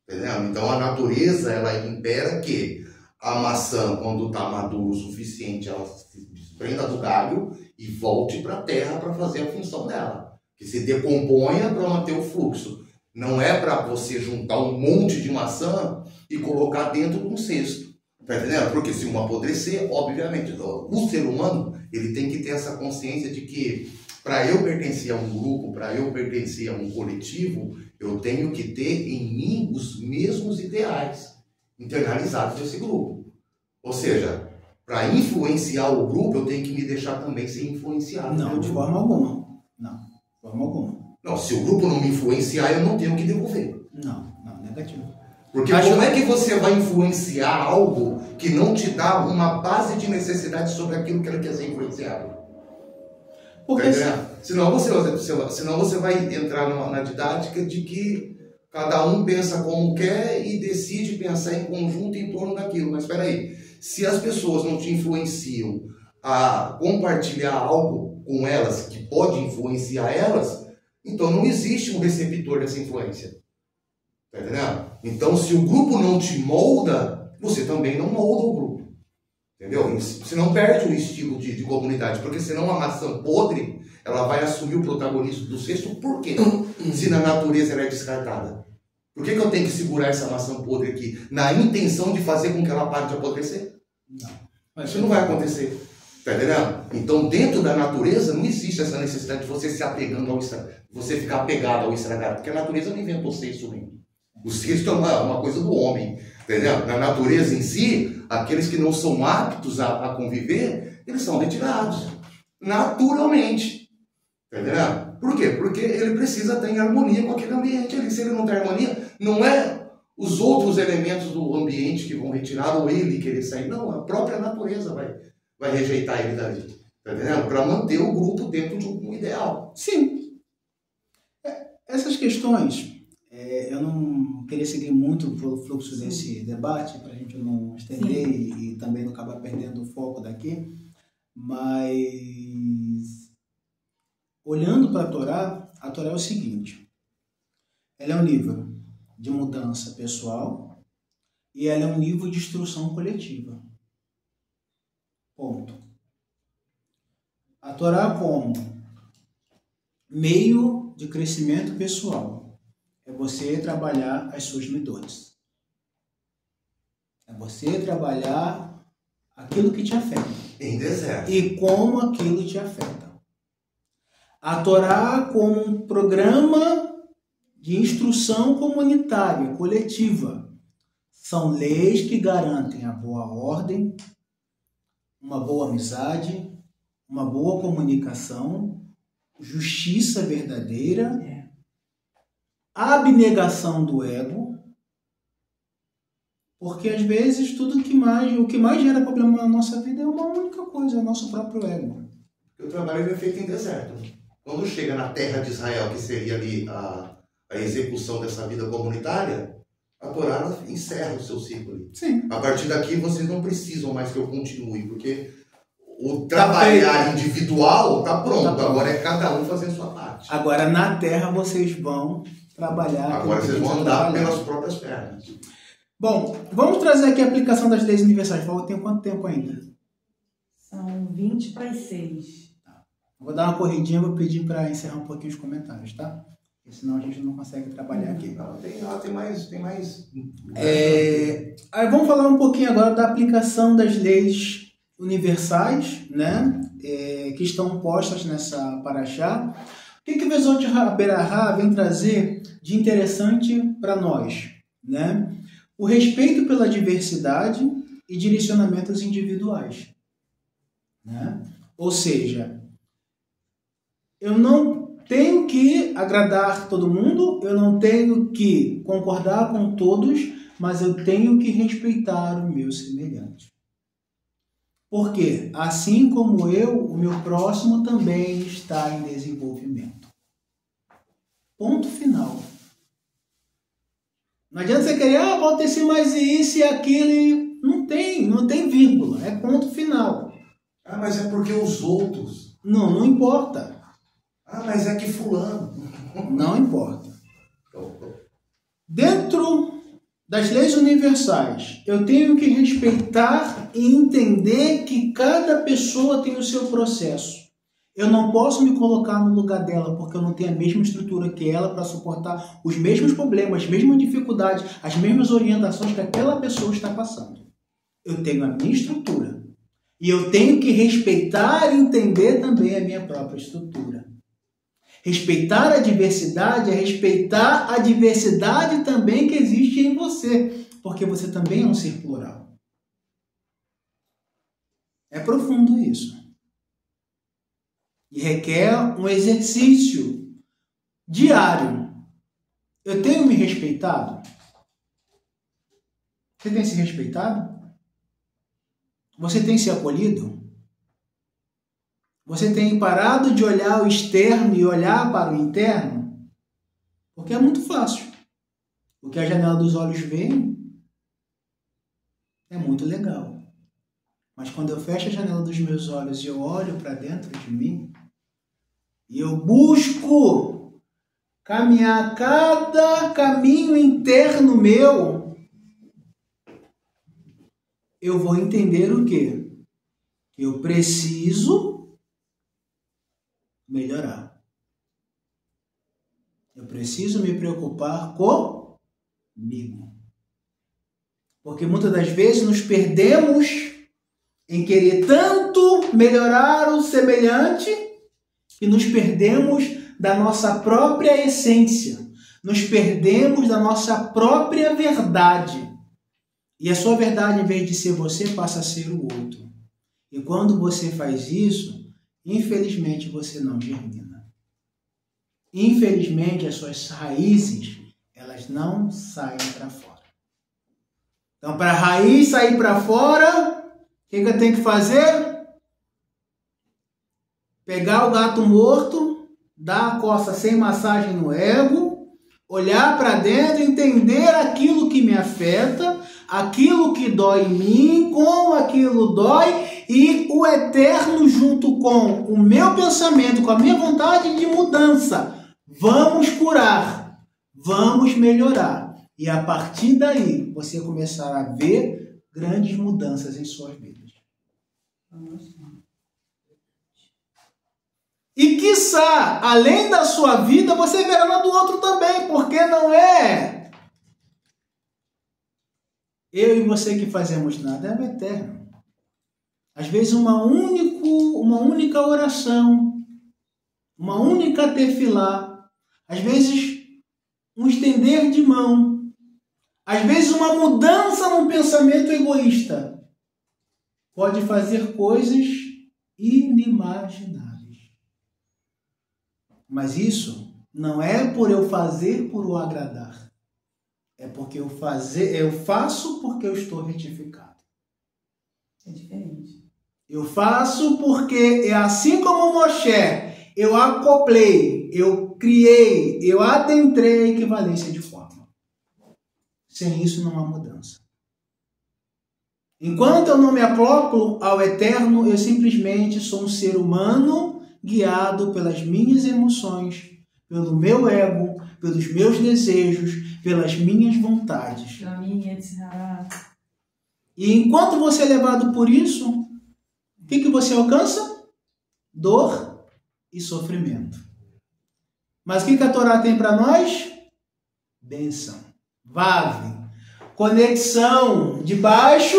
Entendeu? Então a natureza, ela impera que a maçã, quando está madura o suficiente, ela se desprenda do galho e volte para a terra para fazer a função dela. Que se decomponha para manter o fluxo. Não é para você juntar um monte de maçã e colocar dentro de um cesto. Tá entendendo? Porque se uma apodrecer, obviamente, o ser humano, ele tem que ter essa consciência de que para eu pertencer a um grupo, para eu pertencer a um coletivo, eu tenho que ter em mim os mesmos ideais internalizados desse grupo. Ou seja, para influenciar o grupo, eu tenho que me deixar também ser influenciado. Não, de forma alguma. Não, de forma alguma. Não, se o grupo não me influenciar, eu não tenho que devolver. Não, negativo. Porque como é que você vai influenciar algo que não te dá uma base de necessidade sobre aquilo que ele quer ser influenciado? Porque senão você vai entrar na didática de que cada um pensa como quer e decide pensar em conjunto em torno daquilo. Mas espera aí, se as pessoas não te influenciam a compartilhar algo com elas que pode influenciar elas, então não existe um receptor dessa influência. Tá entendendo? Então, se o grupo não te molda, você também não molda o grupo. Entendeu? Você não perde o estilo de comunidade, porque senão a maçã podre, ela vai assumir o protagonismo do cesto. Por quê? Se na natureza ela é descartada. Por que eu tenho que segurar essa maçã podre aqui? Na intenção de fazer com que ela pare de apodrecer? Não. Mas isso não vai acontecer. Tá entendendo? Então, dentro da natureza, não existe essa necessidade de você se apegando ao estragado, você ficar apegado ao estragado, porque a natureza não inventou cesto mesmo. O cesto é uma coisa do homem. Entendeu? Na natureza em si, aqueles que não são aptos a conviver, eles são retirados. Naturalmente. Entendeu? Por quê? Porque ele precisa estar em harmonia com aquele ambiente ali. Se ele não tem harmonia, não é os outros elementos do ambiente que vão retirar ou ele querer sair. Não, a própria natureza vai rejeitar ele dali. Tá entendendo? Para manter o grupo dentro de um ideal. Sim. Essas questões, eu não queria seguir muito pelo fluxo desse debate, para a gente não estender e também não acabar perdendo o foco daqui, mas olhando para a Torá é o seguinte: ela é um nível de mudança pessoal e ela é um nível de instrução coletiva. Ponto. A Torá como meio de crescimento pessoal é você trabalhar as suas midot. É você trabalhar aquilo que te afeta. Em deserto. E como aquilo te afeta. A Torá como um programa de instrução comunitária, coletiva. São leis que garantem a boa ordem, uma boa amizade, uma boa comunicação, justiça verdadeira, abnegação do ego, porque às vezes o que mais gera problema na nossa vida é uma única coisa, é o nosso próprio ego. O trabalho é feito em deserto. Quando chega na terra de Israel, que seria ali a execução dessa vida comunitária, a Torá encerra o seu ciclo. Sim. A partir daqui vocês não precisam mais que eu continue, porque o trabalhar individual está pronto. Agora é cada um fazendo sua parte. Agora na terra vocês vão trabalhar. Agora vocês vão andar pelas próprias pernas. Bom, vamos trazer aqui a aplicação das leis universais. Tem quanto tempo ainda? São 20 para as 6. Vou dar uma corridinha, vou pedir para encerrar um pouquinho os comentários, tá? Porque senão a gente não consegue trabalhar aqui. Não, tem mais. Aí vamos falar um pouquinho agora da aplicação das leis universais, né? Que estão postas nessa paraxá. O que o Vezot Berahá vem trazer de interessante para nós, né? O respeito pela diversidade e direcionamentos individuais, né? Ou seja, eu não tenho que agradar todo mundo, eu não tenho que concordar com todos, mas eu tenho que respeitar o meu semelhante. Porque, assim como eu, o meu próximo também está em desenvolvimento. Ponto final. Não adianta você querer, pode ser mais isso e aquilo. Não tem vírgula, é ponto final. Mas é porque os outros. Não importa. Mas é que fulano. Não importa. Dentro das leis universais, eu tenho que respeitar e entender que cada pessoa tem o seu processo. Eu não posso me colocar no lugar dela porque eu não tenho a mesma estrutura que ela para suportar os mesmos problemas, as mesmas dificuldades, as mesmas orientações que aquela pessoa está passando. Eu tenho a minha estrutura e eu tenho que respeitar e entender também a minha própria estrutura. Respeitar a diversidade é respeitar a diversidade também que existe em você, porque você também é um ser plural. É profundo isso. E requer um exercício diário. Eu tenho me respeitado? Você tem se respeitado? Você tem se acolhido? Você tem parado de olhar o externo e olhar para o interno? Porque é muito fácil. O que a janela dos olhos vê é muito legal. Mas quando eu fecho a janela dos meus olhos e eu olho para dentro de mim, e eu busco caminhar cada caminho interno meu, eu vou entender o quê? Que eu preciso melhorar. Eu preciso me preocupar comigo. Porque muitas das vezes nos perdemos em querer tanto melhorar o semelhante que nos perdemos da nossa própria essência. Nos perdemos da nossa própria verdade. E a sua verdade, em vez de ser você, passa a ser o outro. E quando você faz isso, infelizmente você não germina. Infelizmente as suas raízes, elas não saem para fora. Então, para a raiz sair para fora, o que eu tenho que fazer? Pegar o gato morto, dar a coça sem massagem no ego, olhar para dentro, entender aquilo que me afeta, aquilo que dói em mim, como aquilo dói, e o eterno junto com o meu pensamento, com a minha vontade de mudança. Vamos curar, vamos melhorar. E a partir daí, você começará a ver grandes mudanças em suas vidas. E quiçá, além da sua vida, você verá na do outro também, porque não é eu e você que fazemos nada, é o eterno. Às vezes uma única oração, uma única tefilá, às vezes um estender de mão, às vezes uma mudança num pensamento egoísta pode fazer coisas inimagináveis. Mas isso não é por eu fazer por o agradar. É porque eu faço porque eu estou retificado. É diferente. Eu faço porque, assim como Moshe, eu acoplei, eu criei, eu adentrei a equivalência de forma. Sem isso não há mudança. Enquanto eu não me acoplo ao eterno, eu simplesmente sou um ser humano guiado pelas minhas emoções, pelo meu ego, pelos meus desejos, pelas minhas vontades. E enquanto você é levado por isso, o que você alcança? Dor e sofrimento. Mas o que a Torá tem para nós? Bênção. Vave. Conexão de baixo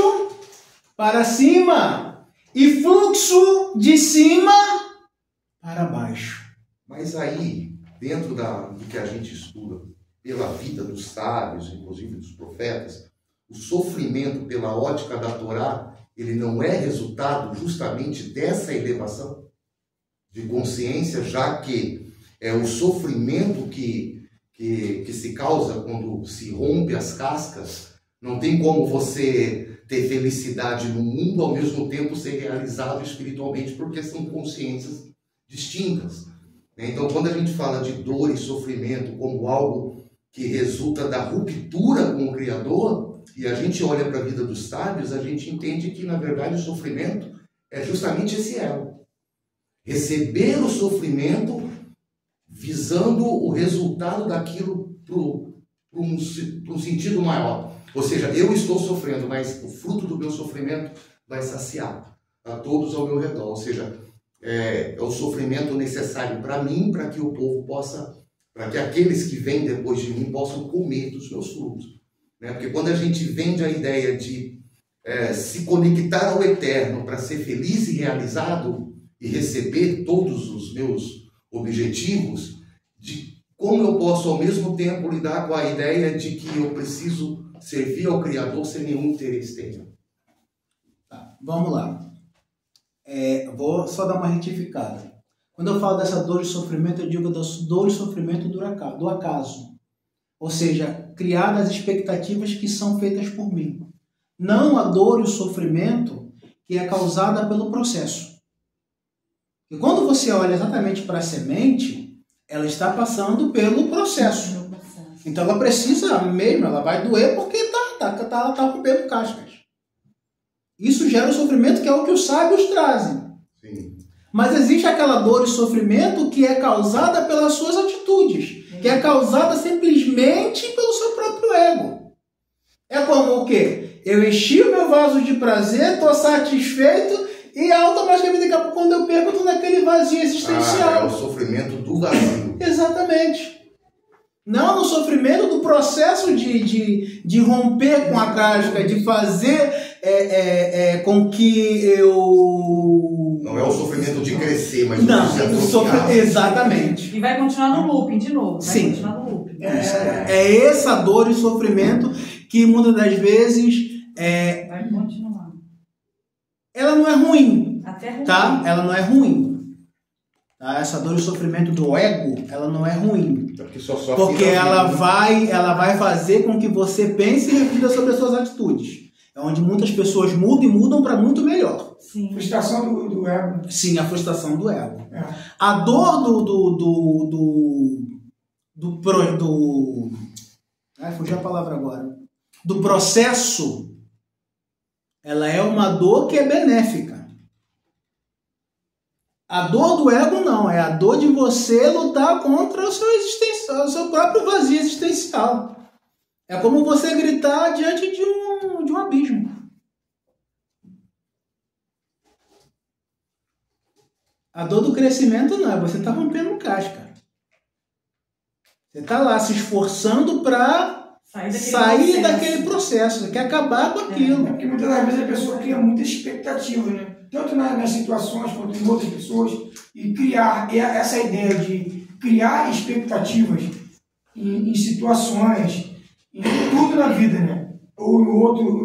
para cima e fluxo de cima para baixo. Mas aí, dentro do que a gente estuda, pela vida dos sábios, inclusive dos profetas, o sofrimento pela ótica da Torá, ele não é resultado justamente dessa elevação de consciência, já que é o sofrimento que se causa quando se rompe as cascas. Não tem como você ter felicidade no mundo ao mesmo tempo ser realizado espiritualmente, porque são consciências distintas. Então, quando a gente fala de dor e sofrimento como algo que resulta da ruptura com o Criador, e a gente olha para a vida dos sábios, a gente entende que, na verdade, o sofrimento é justamente esse elo. Receber o sofrimento visando o resultado daquilo para um sentido maior. Ou seja, eu estou sofrendo, mas o fruto do meu sofrimento vai saciar a todos ao meu redor. Ou seja, é o sofrimento necessário para mim, para que o povo possa, para que aqueles que vêm depois de mim possam comer dos meus frutos. Né? Porque quando a gente vende a ideia de se conectar ao eterno para ser feliz e realizado e receber todos os meus objetivos, de como eu posso ao mesmo tempo lidar com a ideia de que eu preciso servir ao Criador sem nenhum interesse terreno. Tá, vamos lá. Vou só dar uma retificada. Quando eu falo dessa dor e sofrimento, eu digo da dor e sofrimento do acaso. Ou seja, criar as expectativas que são feitas por mim. Não a dor e o sofrimento que é causada pelo processo. E quando você olha exatamente para a semente, ela está passando pelo processo. Então ela precisa mesmo, ela vai doer porque tá rompendo cascas. Isso gera o sofrimento, que é o que os sábios trazem. Sim. Mas existe aquela dor e sofrimento que é causada pelas suas atitudes, que é causada simplesmente pelo seu próprio ego. É como o quê? Eu enchi o meu vaso de prazer, estou satisfeito e automaticamente daqui a pouco, quando eu perco, estou naquele vazio existencial. É o sofrimento do vazio. Exatamente. Não no sofrimento do processo de romper com a casca, de fazer com que eu... Não é o sofrimento de crescer, mas exatamente. E vai continuar no looping de novo. Sim. Continuar no looping. É essa dor e sofrimento que muitas das vezes... Vai continuar. Ela não é ruim. Até ruim. Tá? Ela não é ruim. Tá? Essa dor e sofrimento do ego, ela não é ruim. Porque ela vai fazer com que você pense e reflita sobre as suas atitudes. É onde muitas pessoas mudam e mudam para muito melhor. Sim. Frustração do ego. Sim, a frustração do ego. A dor fugiu a palavra agora. Do processo, ela é uma dor que é benéfica. A dor do ego não, é a dor de você lutar contra o seu próprio vazio existencial. É como você gritar diante de um abismo. A dor do crescimento não, é você está rompendo casca. Você está lá se esforçando para sair daquele processo, você quer acabar com aquilo. Porque muitas das vezes a pessoa cria muita expectativa, né? Tanto nas situações quanto em outras pessoas, e criar essa ideia de criar expectativas em situações, em tudo na vida, né? Ou em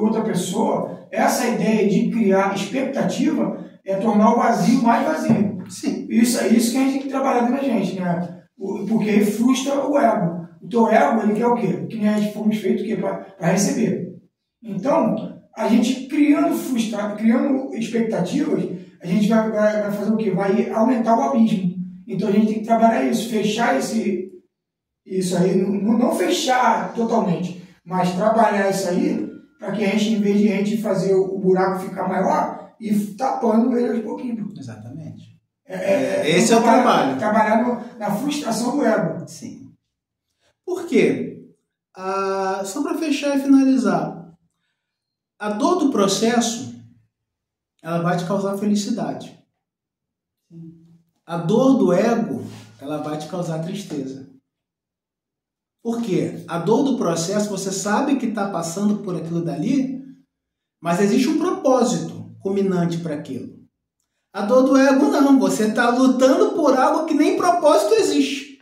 outra pessoa, essa ideia de criar expectativa é tornar o vazio mais vazio. Sim. Isso que a gente tem que trabalhar na gente, né? Porque aí frustra o ego. O teu ego, ele quer o quê? Que nem a gente fomos feitos para receber. Então, a gente criando expectativas, a gente vai fazer o quê? Vai aumentar o abismo. Então a gente tem que trabalhar isso, fechar isso aí, não fechar totalmente, mas trabalhar isso aí para que a gente, em vez de a gente fazer o buraco ficar maior, ir tapando ele aos pouquinhos. Exatamente. Esse é o trabalho. Trabalhar na frustração do ego. Sim. Por quê? Só para fechar e finalizar. A dor do processo, ela vai te causar felicidade. A dor do ego, ela vai te causar tristeza. Por quê? A dor do processo, você sabe que está passando por aquilo dali, mas existe um propósito culminante para aquilo. A dor do ego não, você está lutando por algo que nem propósito existe.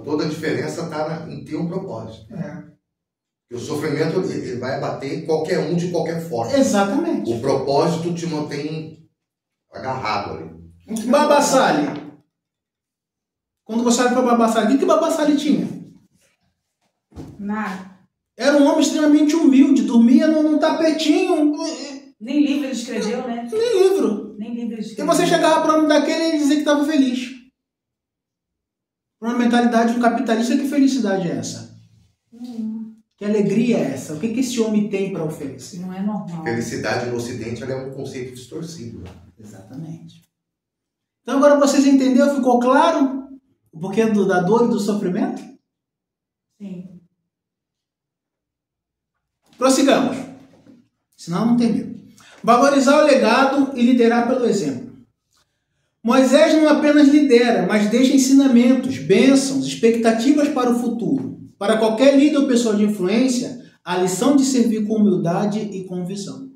Toda a diferença está em ter um propósito. O sofrimento ele vai abater qualquer um de qualquer forma. Exatamente. O propósito te mantém agarrado ali. Baba Sali. Quando você olha para Baba Sali, o que Baba Sali tinha? Nada. Era um homem extremamente humilde, dormia num tapetinho. Nem livro ele escreveu, né? Nem livro. Nem livro ele E escreveu. você chegava para um homem daquele e dizia que estava feliz. Para uma mentalidade de um capitalista, que felicidade é essa? Que alegria é essa? O que esse homem tem para oferecer? Não é normal. Felicidade no Ocidente ela é um conceito distorcido. Né? Exatamente. Então agora vocês entenderam? Ficou claro o porquê da dor e do sofrimento? Sim. Prossigamos, senão não termino. Valorizar o legado e liderar pelo exemplo. Moisés não apenas lidera, mas deixa ensinamentos, bênçãos, expectativas para o futuro. Para qualquer líder ou pessoa de influência, a lição de servir com humildade e com visão.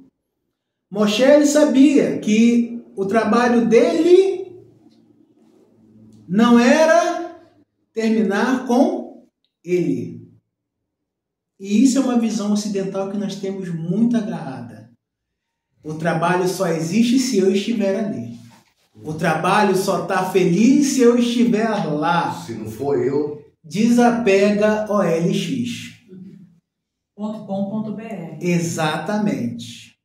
Moshe ele sabia que o trabalho dele não era terminar com ele. E isso é uma visão ocidental que nós temos muito agarrada. O trabalho só existe se eu estiver ali. O trabalho só está feliz se eu estiver lá. Se não for eu... Desapega OLX. .com.br. Exatamente.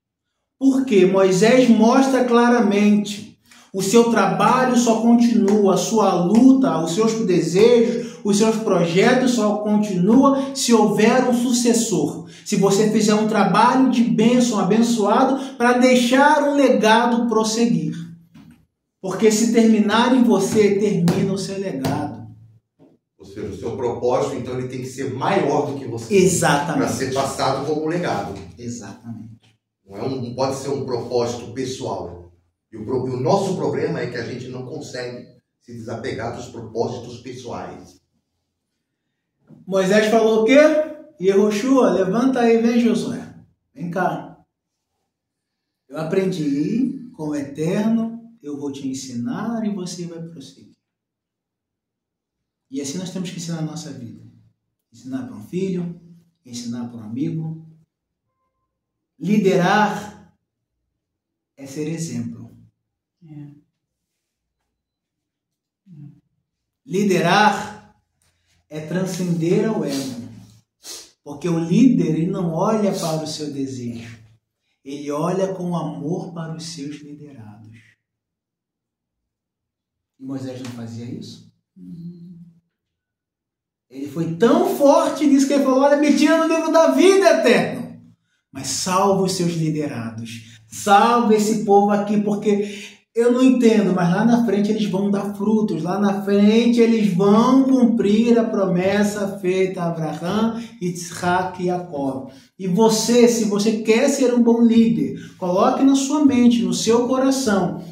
Porque Moisés mostra claramente o seu trabalho só continua, a sua luta, os seus desejos, os seus projetos só continua se houver um sucessor. Se você fizer um trabalho de bênção, abençoado, para deixar um legado prosseguir. Porque se terminar em você, termina o seu legado. Ou seja, o seu propósito, então, ele tem que ser maior do que você. Exatamente. Para ser passado como um legado. Exatamente. Não pode ser um propósito pessoal. E o nosso problema é que a gente não consegue se desapegar dos propósitos pessoais. Moisés falou o quê? Yehoshua, levanta aí, vem Josué. Vem cá. Eu aprendi com o Eterno, eu vou te ensinar e você vai prosseguir. E assim nós temos que ensinar a nossa vida. Ensinar para um filho, ensinar para um amigo. Liderar é ser exemplo. Liderar é transcender ao ego. Porque o líder ele não olha para o seu desejo. Ele olha com amor para os seus liderados. E Moisés não fazia isso? Ele foi tão forte nisso que ele falou, olha, me tira no livro da vida, Eterno. Mas salva os seus liderados. Salva esse povo aqui, porque eu não entendo, mas lá na frente eles vão dar frutos. Lá na frente eles vão cumprir a promessa feita a Abraão, Isaac e Jacó. E você, se você quer ser um bom líder, coloque na sua mente, no seu coração,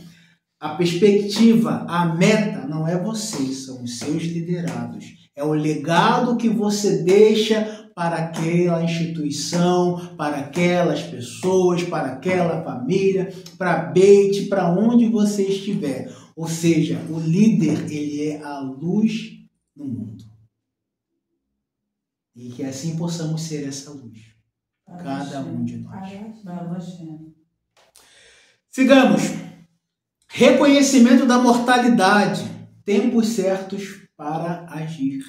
a perspectiva, a meta não é você, são os seus liderados. É o legado que você deixa para aquela instituição, para aquelas pessoas, para aquela família, para Beit, para onde você estiver. Ou seja, o líder, ele é a luz no mundo. E que assim possamos ser essa luz. Cada um de nós. Sigamos. Reconhecimento da mortalidade. Tempos certos para agir.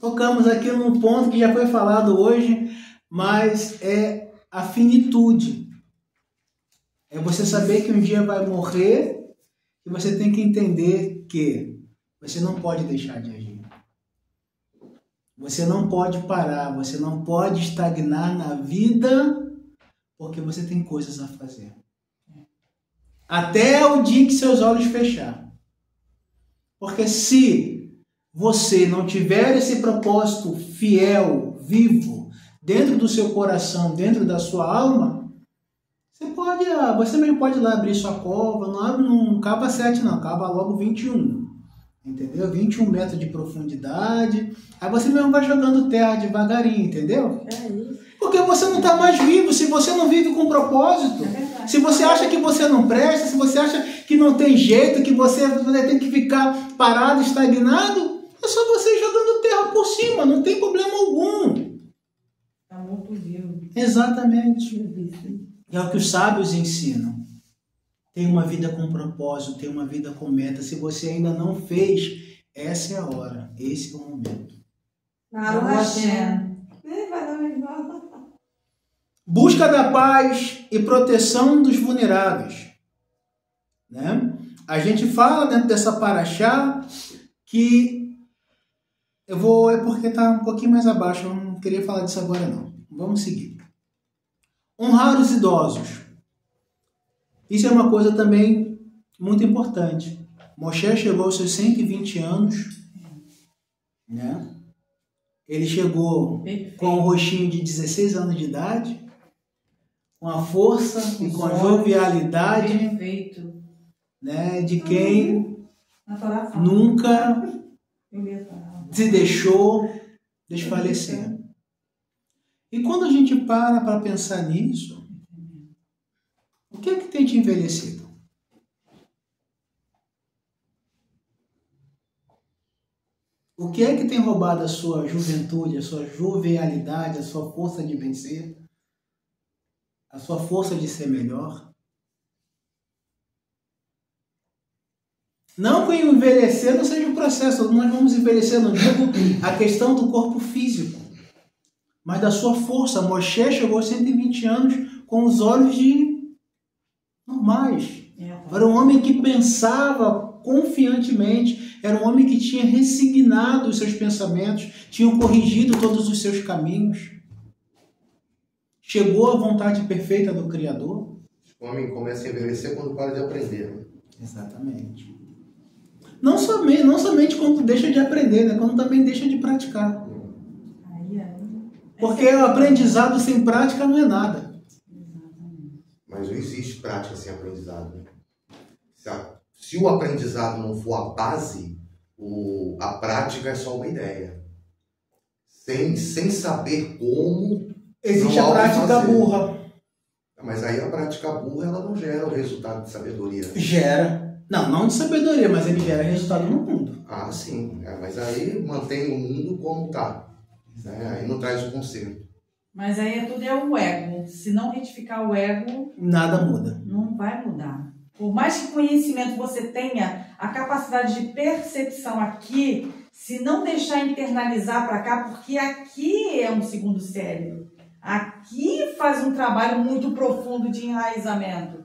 Tocamos aqui num ponto que já foi falado hoje, mas é a finitude. É você saber que um dia vai morrer e você tem que entender que você não pode deixar de agir. Você não pode parar, você não pode estagnar na vida porque você tem coisas a fazer. Até o dia que seus olhos fechar. Porque se você não tiver esse propósito fiel, vivo, dentro do seu coração, dentro da sua alma, você mesmo pode ir lá abrir sua cova, não cava 7 não, cava logo 21. Entendeu? 21 metros de profundidade. Aí você mesmo vai jogando terra devagarinho, entendeu? É isso. Porque você não está mais vivo, se você não vive com propósito. Se você acha que você não presta, se você acha que não tem jeito, que você tem que ficar parado, estagnado, é só você jogando terra por cima, não tem problema algum. Está muito vivo. Exatamente. É o que os sábios ensinam. Tem uma vida com propósito, tem uma vida com meta. Se você ainda não fez, essa é a hora, esse é o momento. Busca da paz e proteção dos vulneráveis. Né? A gente fala dentro dessa paraxá que é porque está um pouquinho mais abaixo, eu não queria falar disso agora não. Vamos seguir. Honrar os idosos. Isso é uma coisa também muito importante. Moshe chegou aos seus 120 anos, né? Ele chegou com um rostinho de 16 anos de idade, com a força e com a jovialidade, né, de quem nunca se deixou desfalecer. E quando a gente para pensar nisso, o que é que tem te envelhecido? O que é que tem roubado a sua juventude, a sua jovialidade, a sua força de vencer, a sua força de ser melhor? Não que o envelhecer não seja um processo, nós vamos envelhecer, não digo a questão do corpo físico, mas da sua força. Moshe chegou a 120 anos com os olhos normais. Era um homem que pensava confiantemente, era um homem que tinha resignado os seus pensamentos, tinha corrigido todos os seus caminhos. Chegou à vontade perfeita do Criador. O homem começa a envelhecer quando para de aprender. Né? Exatamente. Não somente quando deixa de aprender, né? Quando também deixa de praticar. Porque o aprendizado sem prática não é nada. Mas não existe prática sem aprendizado. Né? Se o aprendizado não for a base, a prática é só uma ideia. Sem saber como... Existe a prática burra. Mas aí a prática burra, ela não gera o resultado de sabedoria. Gera. Não de sabedoria, mas ele gera resultado no mundo. Ah, sim. Mas aí mantém o mundo como está. Né? Aí não traz o conserto. Mas aí tudo é o ego. Se não retificar o ego... Nada muda. Não vai mudar. Por mais que conhecimento você tenha, a capacidade de percepção aqui, se não deixar internalizar para cá, porque aqui é um segundo cérebro. Aqui faz um trabalho muito profundo de enraizamento.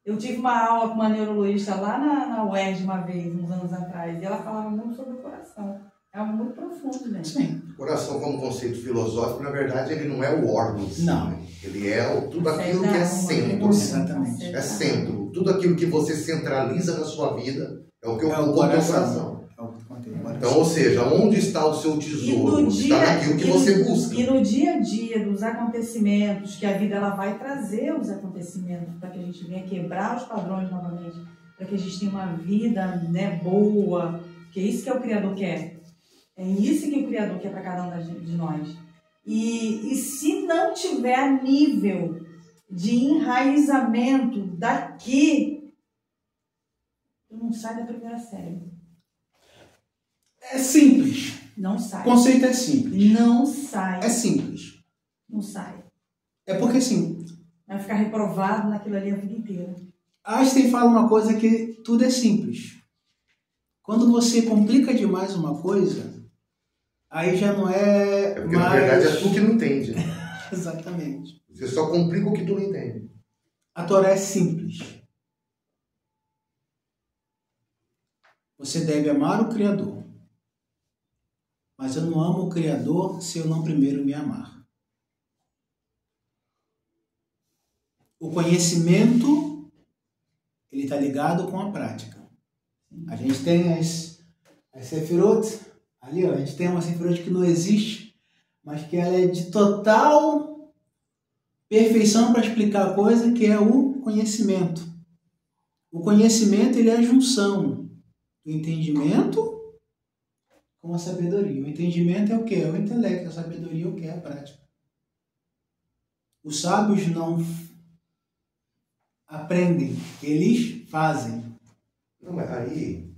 Eu tive uma aula com uma neurologista lá na UERJ uma vez, uns anos atrás, e ela falava muito sobre o coração. É algo muito profundo, né? Sim. O coração, como conceito filosófico, na verdade, ele não é o órgão. Não. Né? Ele é tudo aquilo que é centro. Exatamente. É centro. Tudo aquilo que você centraliza na sua vida é o que ocupa o teu coração. Então, ou seja, onde está o seu tesouro? Está naquilo que você busca. E no dia a dia dos acontecimentos, que a vida ela vai trazer os acontecimentos para que a gente venha quebrar os padrões novamente, para que a gente tenha uma vida, né, boa, que é isso que o Criador quer. É isso que o Criador quer para cada um de nós. E se não tiver nível de enraizamento daqui, tu não sai da primeira série. É simples. Não sai. O conceito é simples. Não sai. É simples. Não sai. É porque assim... Vai ficar reprovado naquilo ali a vida inteira. Einstein fala uma coisa que tudo é simples. Quando você complica demais uma coisa, aí já não é porque mais... na verdade é tu que não entende. Exatamente. Você só complica o que tu não entende. A Torá é simples. Você deve amar o Criador. Mas eu não amo o Criador se eu não primeiro me amar. O conhecimento, ele está ligado com a prática. A gente tem as Sefirot, ali ó, a gente tem uma Sefirot que não existe, mas que ela é de total perfeição para explicar a coisa, que é o conhecimento. O conhecimento, ele é a junção do entendimento com a sabedoria. O entendimento é o quê? É o intelecto. A sabedoria é o quê? É a prática. Os sábios não aprendem, eles fazem. Não, mas aí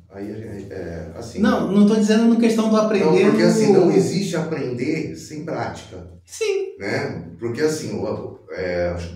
assim... Não estou dizendo na questão do aprender... Não, porque assim, não existe aprender sem prática. Sim. Né? Porque assim, acho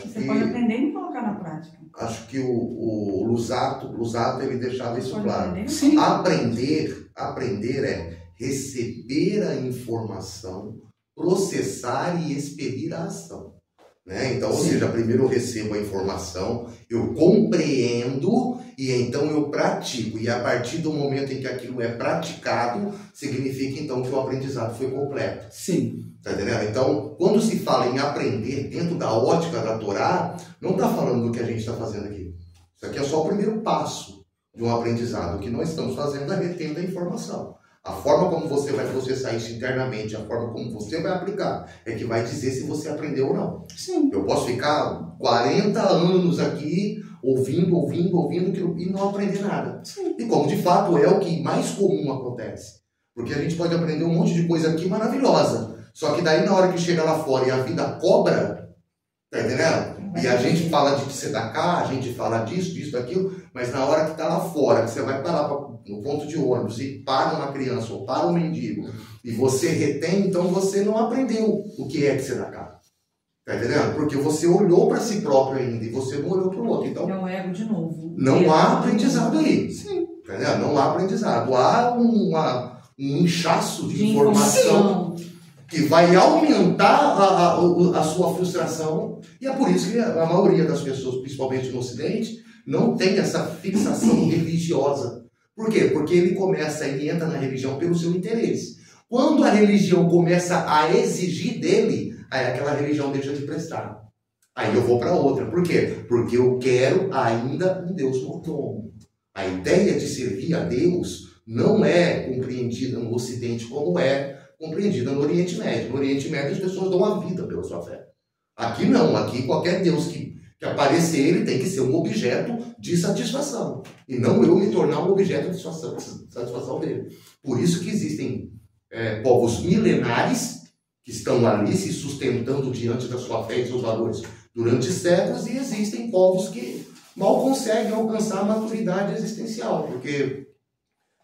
Você que... pode aprender e colocar na prática. Acho que o Lusato ele deixava isso claro. Sim. Aprender é receber a informação, processar e expelir a ação. Né? Então, ou seja, primeiro eu recebo a informação, eu compreendo e então eu pratico. E a partir do momento em que aquilo é praticado, significa então que o aprendizado foi completo. Sim. Tá entendendo? Então, quando se fala em aprender dentro da ótica da Torá, não está falando do que a gente está fazendo aqui. Isso aqui é só o primeiro passo de um aprendizado. O que nós estamos fazendo é retendo a informação. A forma como você vai processar isso internamente, a forma como você vai aplicar, é que vai dizer se você aprendeu ou não. Sim. Eu posso ficar 40 anos aqui ouvindo e não aprender nada. Sim. E como de fato é o que mais comum acontece. Porque a gente pode aprender um monte de coisa aqui maravilhosa. Só que daí na hora que chega lá fora e a vida cobra, tá entendendo? E a gente fala de tzedakah, a gente fala disso, daquilo, mas na hora que tá lá fora, que você vai parar no ponto de ônibus e para uma criança ou para um mendigo, e você retém, então você não aprendeu o que é tzedakah. Tá entendendo? Porque você olhou para si próprio ainda e você não olhou para o outro. Então, é o ego de novo. Não há aprendizado aí. Sim. Tá entendendo? Não há aprendizado. Há um inchaço de informação que vai aumentar a sua frustração. E é por isso que a maioria das pessoas, principalmente no Ocidente, não tem essa fixação religiosa. Por quê? Porque ele entra na religião pelo seu interesse. Quando a religião começa a exigir dele, aí aquela religião deixa de prestar. Aí eu vou para outra. Por quê? Porque eu quero ainda um Deus mordomo. A ideia de servir a Deus não é compreendida no Ocidente como é compreendida no Oriente Médio. No Oriente Médio as pessoas dão a vida pela sua fé. Aqui não. Aqui qualquer Deus que aparecer, ele tem que ser um objeto de satisfação. E não eu me tornar um objeto de satisfação dele. Por isso que existem povos milenares que estão ali se sustentando diante da sua fé e seus valores durante séculos, e existem povos que mal conseguem alcançar a maturidade existencial, porque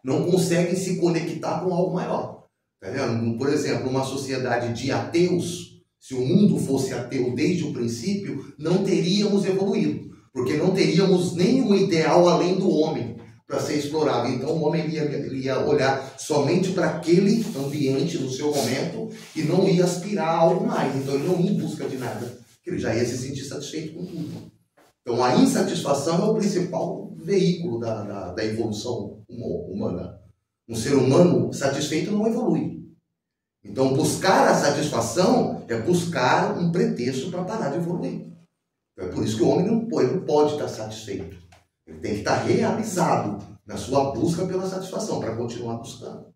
não conseguem se conectar com algo maior. Tá vendo? Por exemplo, uma sociedade de ateus, se o mundo fosse ateu desde o princípio, não teríamos evoluído, porque não teríamos nenhum ideal além do homem para ser explorado. Então o homem ia olhar somente para aquele ambiente no seu momento e não ia aspirar a algo mais. Então ele não ia em busca de nada, ele já ia se sentir satisfeito com tudo. Então a insatisfação é o principal veículo da evolução humana. Um ser humano satisfeito não evolui. Então buscar a satisfação é buscar um pretexto para parar de evoluir. Então, é por isso que o homem não pode estar satisfeito. Ele tem que estar realizado na sua busca pela satisfação, para continuar buscando.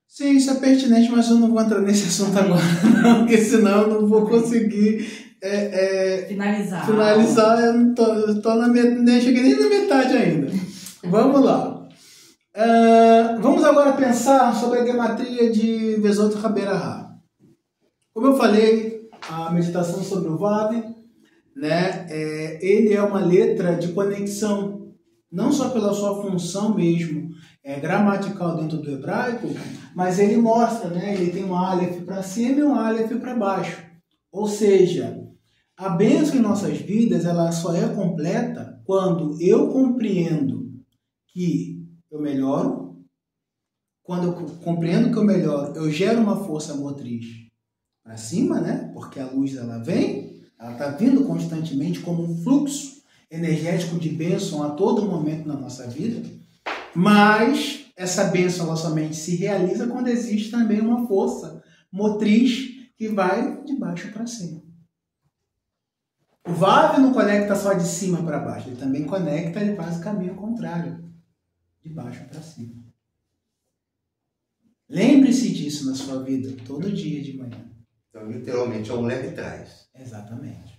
Sim, isso é pertinente, mas eu não vou entrar nesse assunto agora, não, porque senão eu não vou conseguir finalizar. Eu não tô nem cheguei nem na metade ainda. Vamos lá. Vamos agora pensar sobre a gematria de Vezot Haberahá. Como eu falei, a meditação sobre o Vav, né, ele é uma letra de conexão, não só pela sua função mesmo gramatical dentro do hebraico, mas ele mostra, né, ele tem um Aleph para cima e um Aleph para baixo. Ou seja, a bênção em nossas vidas ela só é completa quando eu compreendo que eu melhoro, quando eu compreendo que eu melhoro, eu gero uma força motriz para cima, né, porque a luz ela vem, ela está vindo constantemente como um fluxo energético de bênção a todo momento na nossa vida, mas essa bênção ela somente se realiza quando existe também uma força motriz que vai de baixo para cima. O Vav não conecta só de cima para baixo, ele também conecta, ele faz o caminho contrário, de baixo para cima. Lembre-se disso na sua vida, todo dia de manhã. Então, literalmente, é um leve trás. Exatamente.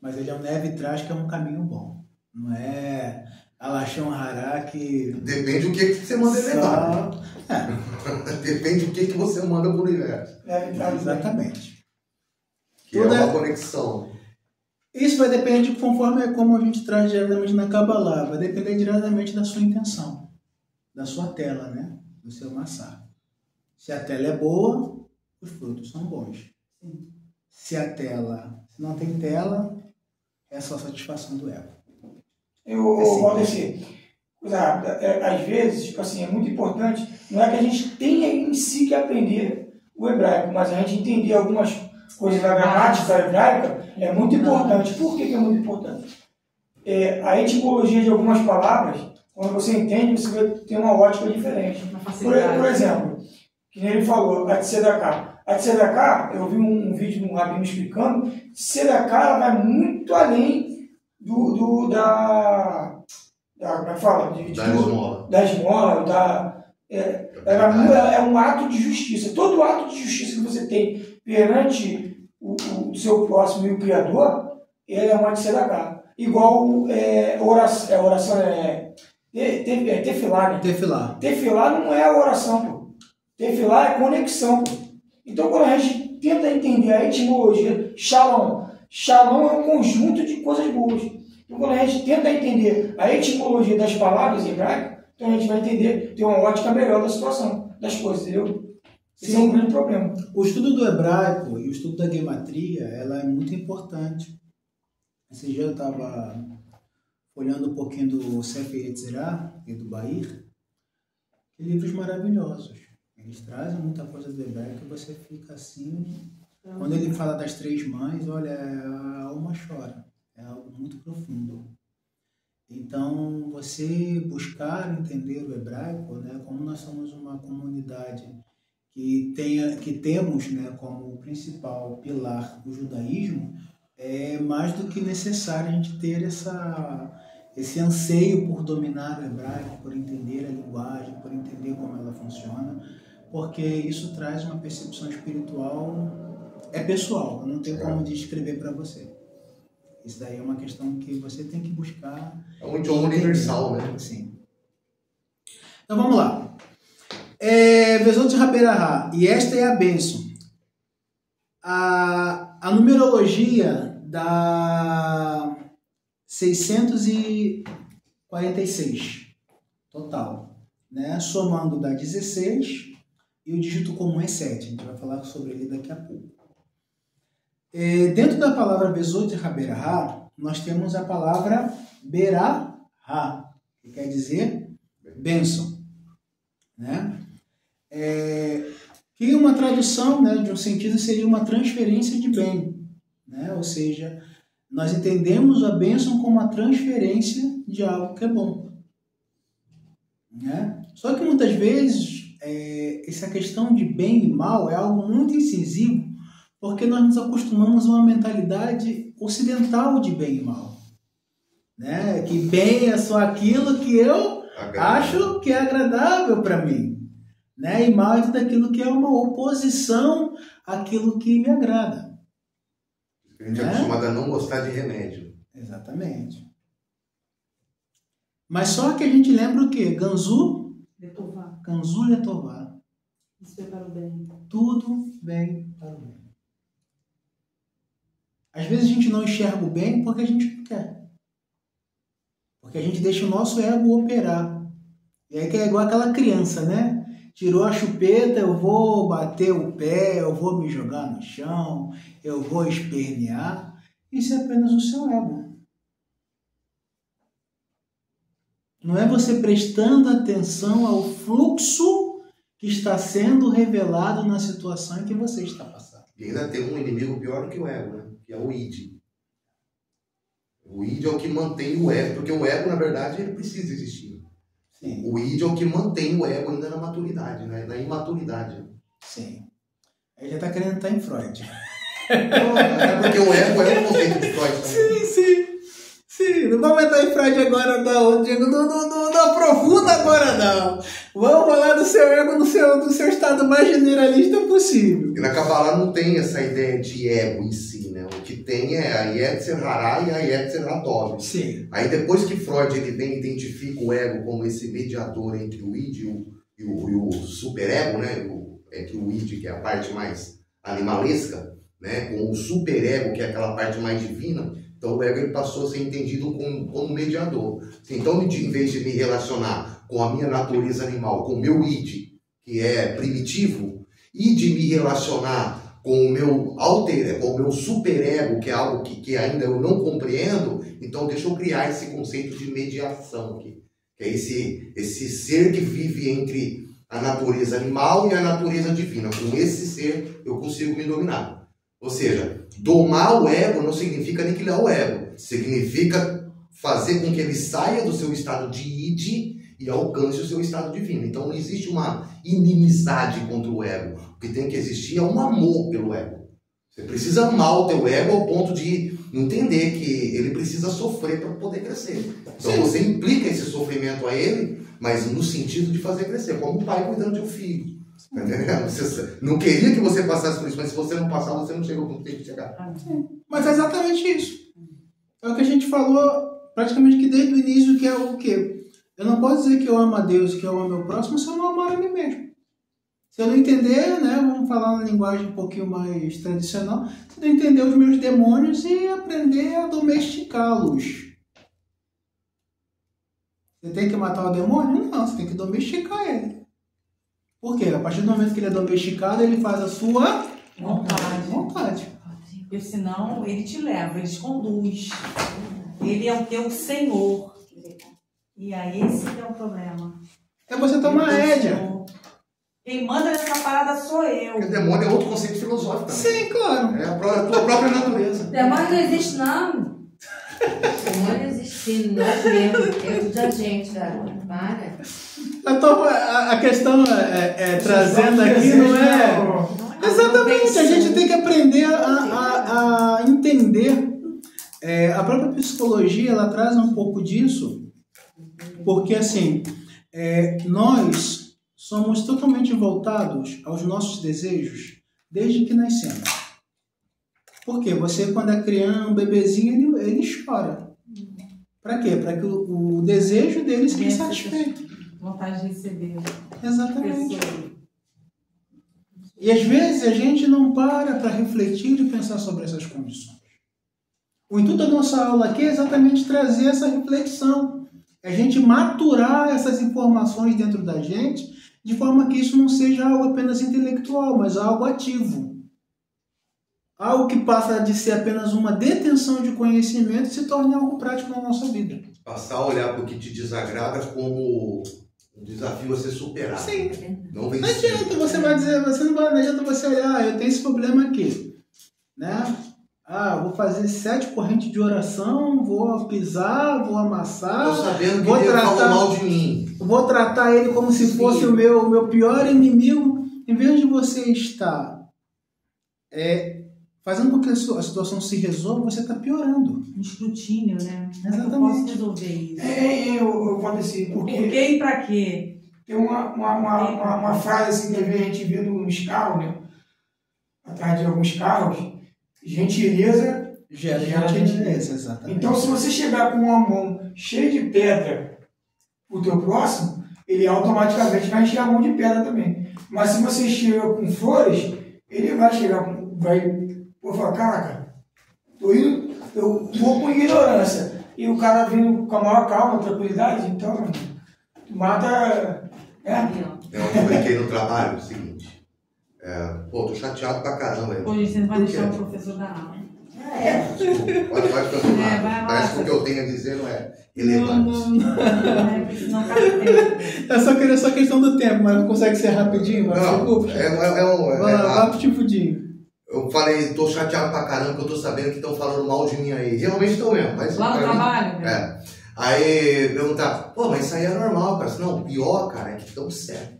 Mas ele é um leve trás que é um caminho bom. Não é Alashon Hará que... Depende do que você manda levar. Depende do que você manda para o universo. Exatamente. Que é uma conexão. Isso vai depender de conforme como a gente traz diretamente na Kabbalah. Vai depender diretamente da sua intenção. Da sua tela, né? Do seu massá. Se a tela é boa, os frutos são bons. Se não tem tela, é só satisfação do ego. Valdeci, às vezes, tipo assim, é muito importante, não é que a gente tenha em si que aprender o hebraico, mas a gente entender algumas coisas da gramática hebraica é muito importante. Por que é muito importante? A etimologia de algumas palavras, quando você entende, você vai ter uma ótica diferente. Por exemplo, que nem ele falou, a tzedakah. A tzedakah, eu vi um vídeo de um rabino explicando, tzedakah ela vai muito além da esmola, é um ato de justiça. Todo ato de justiça que você tem perante o seu próximo e o Criador, ele é uma tzedakah. Igual oração, tefilá, né? Tefilá não é oração, pô. Tefilá é conexão, pô. Então, quando a gente tenta entender a etimologia, shalom é um conjunto de coisas boas. Então, quando a gente tenta entender a etimologia das palavras hebraicas, então a gente vai entender, ter uma ótica melhor da situação, das coisas, entendeu? Esse é um grande problema. O estudo do hebraico e o estudo da gematria, ela é muito importante. Esse dia eu estava olhando um pouquinho do Sefer Yetzirah e do Bahir, livros maravilhosos. Eles trazem muita coisa do hebraico e você fica assim... Quando ele fala das 3 mães, olha, a alma chora. É algo muito profundo. Então, você buscar entender o hebraico, né, como nós somos uma comunidade que temos, né, como principal pilar o judaísmo, é mais do que necessário a gente ter esse anseio por dominar o hebraico, por entender a linguagem, por entender como ela funciona, porque isso traz uma percepção espiritual, é pessoal, não tem como descrever para você. Isso daí é uma questão que você tem que buscar. É um idioma universal, né? Sim. Então vamos lá. Bezot Raberahá, e esta é a bênção. A numerologia da 646 total, né? Somando dá 16 e o dígito comum é 7. A gente vai falar sobre ele daqui a pouco. Dentro da palavra Bezot Raberahá, nós temos a palavra Berahá, que quer dizer bênção, né? Que uma tradução, né, de um sentido seria uma transferência de bem, né? Ou seja, nós entendemos a bênção como a transferência de algo que é bom, né? Só que muitas vezes essa questão de bem e mal é algo muito incisivo, porque nós nos acostumamos a uma mentalidade ocidental de bem e mal, né? Que bem é só aquilo que eu acho que é agradável para mim, né? E mal é tudo aquilo que é uma oposição àquilo que me agrada. A gente é acostumado a não gostar de remédio. Exatamente. Mas só que a gente lembra o quê? Ganzu Letová. Isso é para o bem. Tudo bem para o bem. Às vezes a gente não enxerga o bem porque a gente não quer. Porque a gente deixa o nosso ego operar. E aí que é igual aquela criança, né? Tirou a chupeta, eu vou bater o pé, eu vou me jogar no chão, eu vou espernear. Isso é apenas o seu ego. Não é você prestando atenção ao fluxo que está sendo revelado na situação em que você está passando. E ainda tem um inimigo pior do que o ego, né? Que é o id. O id é o que mantém o ego, porque o ego, na verdade, ele precisa existir. Sim. O id é o que mantém o ego ainda na maturidade, né? Na imaturidade. Sim. Aí já está querendo estar em Freud. Não, é porque o ego é um conceito de Freud também. Sim. Não vamos entrar em Freud agora não, Diego. Não aprofunda agora não. Vamos falar do seu ego no seu estado mais generalista possível. E na Kabbalah não tem essa ideia de ego em si, né? O que tem é a Yetzer Hará e a Yetzer Hatov. Sim. Aí depois que Freud ele vem e identifica o ego como esse mediador entre o id e o superego, né? Entre o id, que é a parte mais animalesca, né? Com o superego, que é aquela parte mais divina. Então o ego ele passou a ser entendido como mediador. Então, em vez de me relacionar com a minha natureza animal, com o meu id, que é primitivo, e de me relacionar com o meu com o meu superego, que é algo que ainda eu não compreendo, então deixa eu criar esse conceito de mediação aqui. Que é esse ser que vive entre a natureza animal e a natureza divina. Com esse ser eu consigo me dominar. Ou seja, domar o ego não significa aniquilar o ego. Significa fazer com que ele saia do seu estado de id e alcance o seu estado divino. Então não existe uma inimizade contra o ego. O que tem que existir é um amor pelo ego. Você precisa amar o teu ego ao ponto de entender que ele precisa sofrer para poder crescer. Então você implica esse sofrimento a ele, mas no sentido de fazer crescer, como um pai cuidando de um filho. Você não queria que você passasse por isso, mas se você não passar, você não chega ao ponto que tem que chegar. Mas é exatamente isso. É o que a gente falou praticamente que desde o início, que é o quê? Eu não posso dizer que eu amo a Deus, que eu amo o meu próximo, se eu não amar a mim mesmo. Se eu não entender, né, vamos falar uma linguagem um pouquinho mais tradicional, se eu não entender os meus demônios e aprender a domesticá-los. Você tem que matar o demônio? Não, você tem que domesticar ele. Por quê? A partir do momento que ele é domesticado, ele faz a sua vontade. Porque senão ele te leva, ele te conduz. Ele é o teu Senhor. E aí esse que é o problema. É você tomar rédea. Quem manda nessa parada sou eu. Porque demônio é outro conceito filosófico também. Sim, claro. É a tua própria natureza. Demônio não existe, não. Demônio não existe, nós mesmo. É tudo a gente, garoto. Para. A questão trazendo aqui não é... Exatamente, a gente tem que aprender a entender. A própria psicologia, ela traz um pouco disso, porque assim, nós somos totalmente voltados aos nossos desejos desde que nascemos. Por quê? Você, quando é criança, um bebezinho, ele chora. Para quê? Para que o desejo dele seja satisfeito. Vontade de receber. Exatamente. E às vezes a gente não para refletir e pensar sobre essas condições. O intuito da nossa aula aqui é exatamente trazer essa reflexão. É a gente maturar essas informações dentro da gente, de forma que isso não seja algo apenas intelectual, mas algo ativo. Algo que passa de ser apenas uma detenção de conhecimento e se torne algo prático na nossa vida. Passar a olhar para o que te desagrada como um desafio a ser superado. Sim. Não adianta você vai dizer, não adianta você olhar, eu tenho esse problema aqui, né? Vou fazer 7 correntes de oração, vou pisar, vou amassar. Estou sabendo que ele falou mal de mim. Vou tratar ele como se fosse o meu pior inimigo. Em vez de você estar fazendo com que a situação se resolva, você está piorando. Um escrutínio, né? Exatamente. Eu posso resolver isso. Eu vou dizer, Por quê e pra quê? Tem uma frase assim que a gente vê nos carros, né? Atrás de alguns carros, gentileza gera gentileza, exatamente. Então, se você chegar com uma mão cheia de pedra pro teu próximo, ele automaticamente vai encher a mão de pedra também. Mas se você chega com flores, ele vai chegar vou falar, caraca, eu vou com ignorância. E o cara vindo com a maior calma, tranquilidade, então, mata... Eu brinquei no trabalho, o seguinte, tô chateado pra caramba. Hoje você não vai deixar o professor dar aula. Pode continuar. Parece que o que eu tenho a dizer não é relevante. Não cabe tempo. É só questão do tempo, mas não consegue ser rapidinho, mas não se vai pro tipudinho. Eu falei, tô chateado pra caramba, que eu tô sabendo que estão falando mal de mim aí. Realmente estão mesmo. Mas lá no trabalho? Né? Aí perguntar, pô, mas isso aí é normal, cara. Não, o pior, cara, é que estão certo.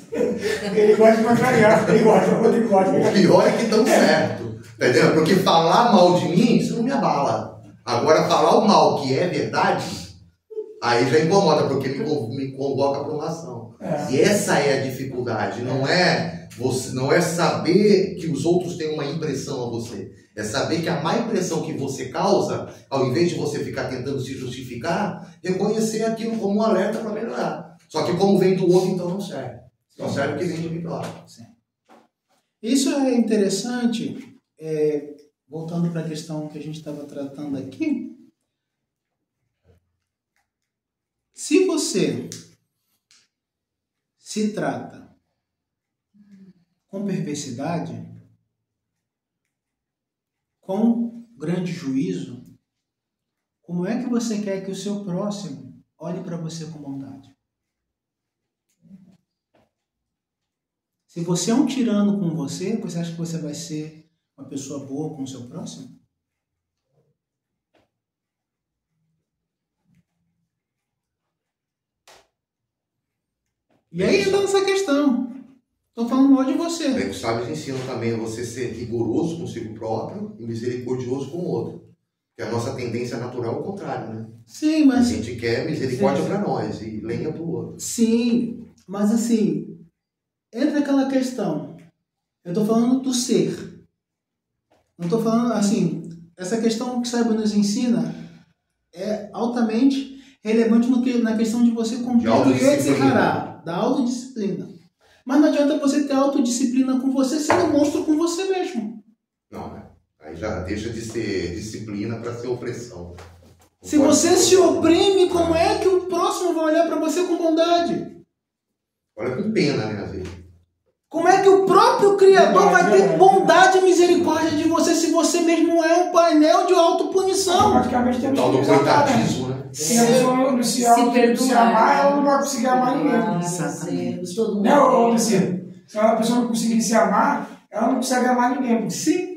Ele gosta de contrariar, ele gosta. O pior é que estão certo. Entendeu? Porque falar mal de mim, isso não me abala. Agora, falar o mal que é verdade, aí já incomoda, porque me convoca para uma ação. E essa é a dificuldade. Não é saber que os outros têm uma impressão a você. É saber que a má impressão que você causa, ao invés de você ficar tentando se justificar, reconhecer aquilo como um alerta para melhorar. Só que como vem do outro, então não serve. Só serve o que vem de mim para lá. Isso é interessante. Voltando para a questão que a gente estava tratando aqui, se você se trata com perversidade, com grande juízo, como é que você quer que o seu próximo olhe para você com bondade? Se você é um tirano com você acha que você vai ser uma pessoa boa com o seu próximo? E aí entra essa questão. Estão falando mal de você. Bem, os sábios ensinam também a você ser rigoroso consigo próprio e misericordioso com o outro. Porque a nossa tendência natural é o contrário, né? Sim, A mas... gente quer misericórdia para nós e lenha para o outro. Sim, mas assim, entra aquela questão. Eu estou falando do ser. Não estou falando, assim, essa questão que o Sábio nos ensina é altamente relevante na questão de você cumprir o Yetzirah, da autodisciplina. Mas não adianta você ter autodisciplina com você sendo monstro com você mesmo. Não, né? Aí já deixa de ser disciplina para ser opressão. Se você se oprime, como é que o próximo vai olhar para você com bondade? Olha com pena, né, às vezes. Como é que o próprio Criador vai ter bondade e misericórdia de você se você mesmo é um painel de autopunição? Praticamente temos Tal do que exaltar, né? coitadismo, né? Se a pessoa não se amar, ela não vai conseguir amar ninguém. Exatamente. Todo mundo. Não, Luciano. Se a pessoa não conseguir se amar, ela não consegue amar ninguém. Sim.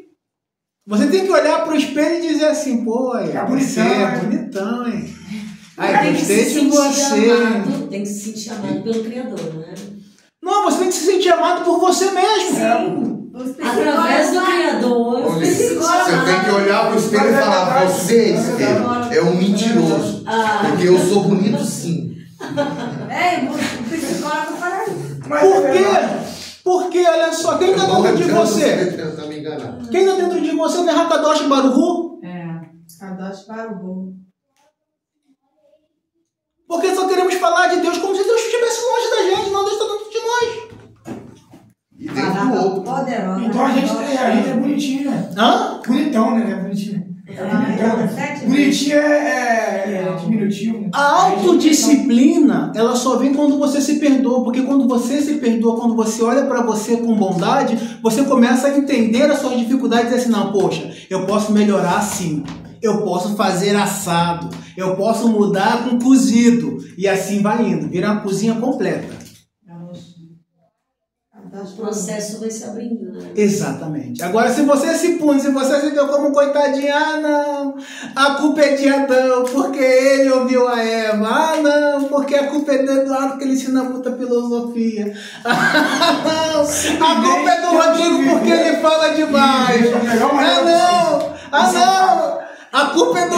Você tem que olhar pro espelho e dizer assim, pô, aí, Tá você bonitão, é né? bonitão, hein? Tem Ai, que gostei se de sentir você. amado, tem que se sentir amado pelo Criador, né? Não, você tem que se sentir amado por você mesmo. Através do Criador, Olha, você se você tem que olhar para o espelho e falar, você, espelho, é um mentiroso. Porque eu sou bonito sim. O psicólogo fala isso. Por quê? Porque, olha só, quem está dentro de você? Tá me enganando. Quem está dentro de você não é Hakadosh Baruhu? Kadosh Baruhu. Porque só queremos falar de Deus como se Deus estivesse longe da gente, não, Deus está dentro de nós. E dentro do outro. Poderosa. Então a gente é bonitinho, né? Hã? Bonitão, né? Bonitinho. Bonitinho é diminutivo. Né? A autodisciplina, ela só vem quando você se perdoa, porque quando você se perdoa, quando você olha para você com bondade, você começa a entender as suas dificuldades e dizer assim, não, poxa, eu posso melhorar assim, eu posso fazer assado, eu posso mudar com cozido, e assim vai indo, vira uma cozinha completa. o processo vai se abrindo, né? Exatamente. Agora, se você se pune, se você se deu como coitadinha, ah, não, a culpa é de Adão, porque ele ouviu a Eva. Ah, não, porque a culpa é do Eduardo, que ele ensina muita filosofia. Ah, não, a culpa é do Rodrigo, porque ele fala demais. Ah, não, a culpa é do...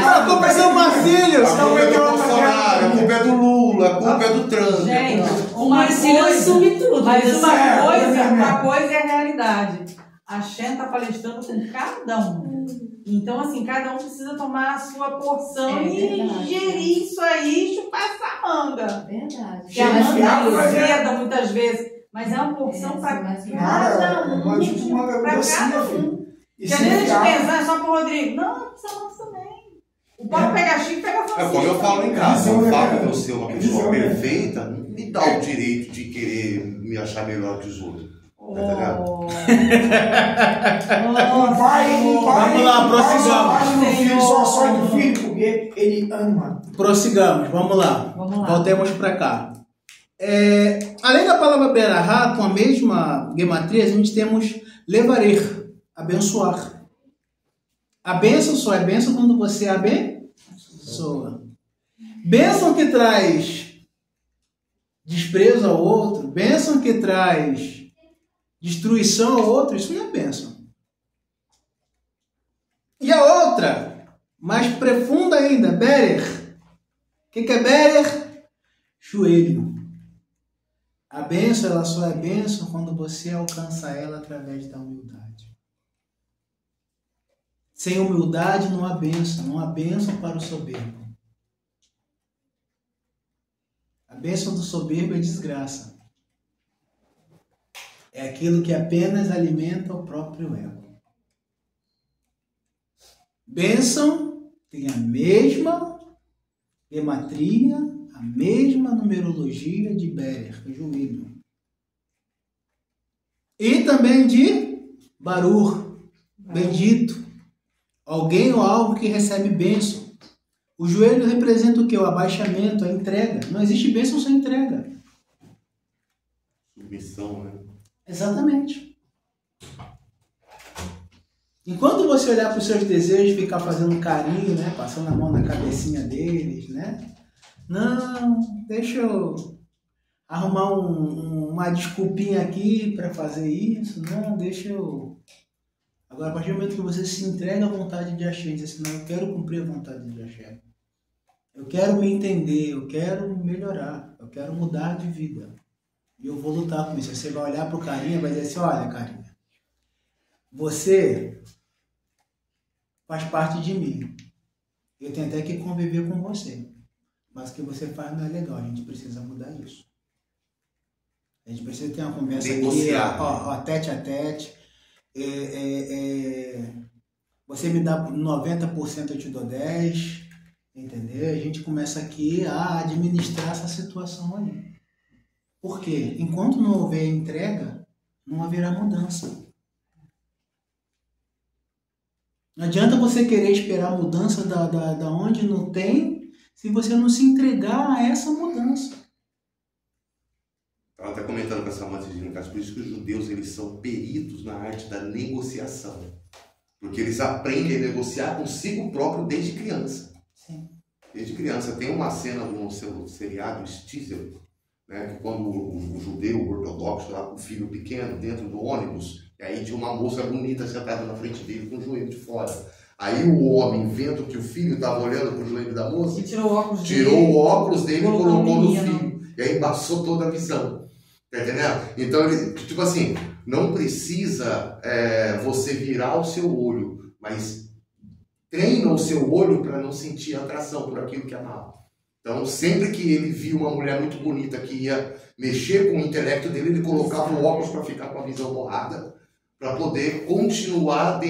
A culpa é do Marcílio. A culpa é do Bolsonaro, a culpa é do Lula, a culpa é do Trump. Gente, O Marcílio assume tudo. Mas né? uma coisa é a realidade. A Shen está palestrando com cada um. Então, assim, cada um precisa tomar a sua porção e ingerir isso aí e chupar essa manga. Verdade. Que a manga azeda muitas vezes. Mas é uma porção para cada um. Para cada um. Se a gente pensar só pro Rodrigo, não, precisa nós também. O Paulo pega Chico, pega Francisco. É como eu falo em casa, o fato de eu ser uma pessoa perfeita não me dá o direito de querer me achar melhor que os outros. Tá entendendo? Vamos lá, prossigamos. Só do filho, porque ele ama. Prossigamos, vamos lá. Voltemos para cá. Além da palavra Berahá, com a mesma gematria, a gente temos levarer, abençoar. A bênção só é bênção quando você abençoa. Bênção que traz desprezo ao outro, bênção que traz destruição ao outro, isso não é bênção. E a outra, mais profunda ainda, Berer. O que é Berer? Joelho. A bênção, ela só é bênção quando você alcança ela através da humildade. Sem humildade não há bênção para o soberbo. A bênção do soberbo é desgraça. É aquilo que apenas alimenta o próprio ego. Bênção tem a mesma gematria, a mesma numerologia de Berer, joelho. E também de Baruch, bendito. Alguém ou algo que recebe bênção. O joelho representa o quê? O abaixamento, a entrega. Não existe bênção sem entrega. Submissão, né? Exatamente. Enquanto você olhar para os seus desejos, ficar fazendo carinho, né? Passando a mão na cabecinha deles, né? Não, deixa eu arrumar uma desculpinha aqui para fazer isso. Não, deixa eu... Agora, a partir do momento que você se entrega à vontade de Axé, diz assim, não, eu quero cumprir a vontade de Axé. Eu quero me entender, eu quero melhorar, eu quero mudar de vida. E eu vou lutar com isso. Você vai olhar para o carinha e vai dizer assim, olha, carinha, você faz parte de mim. Eu tenho até que conviver com você. Mas o que você faz não é legal, a gente precisa mudar isso. A gente precisa ter uma conversa negociar, aqui, ó, tete a tete. Você me dá 90%, eu te dou 10%. Entendeu? A gente começa aqui a administrar essa situação aí. Por quê? Enquanto não houver entrega, não haverá mudança. Não adianta você querer esperar mudança da onde não tem, se você não se entregar a essa mudança. Ela está comentando com essa amante de Nicasso, por isso que os judeus eles são peritos na arte da negociação. Porque eles aprendem a negociar consigo próprio desde criança. Sim. Desde criança. Tem uma cena no seu seriado, Stiesel, né, que quando o judeu ortodoxo lá com o filho pequeno dentro do ônibus, e aí tinha uma moça bonita sentada na frente dele com o joelho de fora. Aí o homem, vendo que o filho estava olhando para o joelho da moça, E tirou o óculos dele e colocou no menino. filho. E aí embaçou toda a visão. Tá entendendo? Então, ele, tipo assim, não precisa você virar o seu olho, mas treina o seu olho para não sentir atração por aquilo que é mal. Então, sempre que ele viu uma mulher muito bonita que ia mexer com o intelecto dele, ele colocava o óculos para ficar com a visão borrada, para poder continuar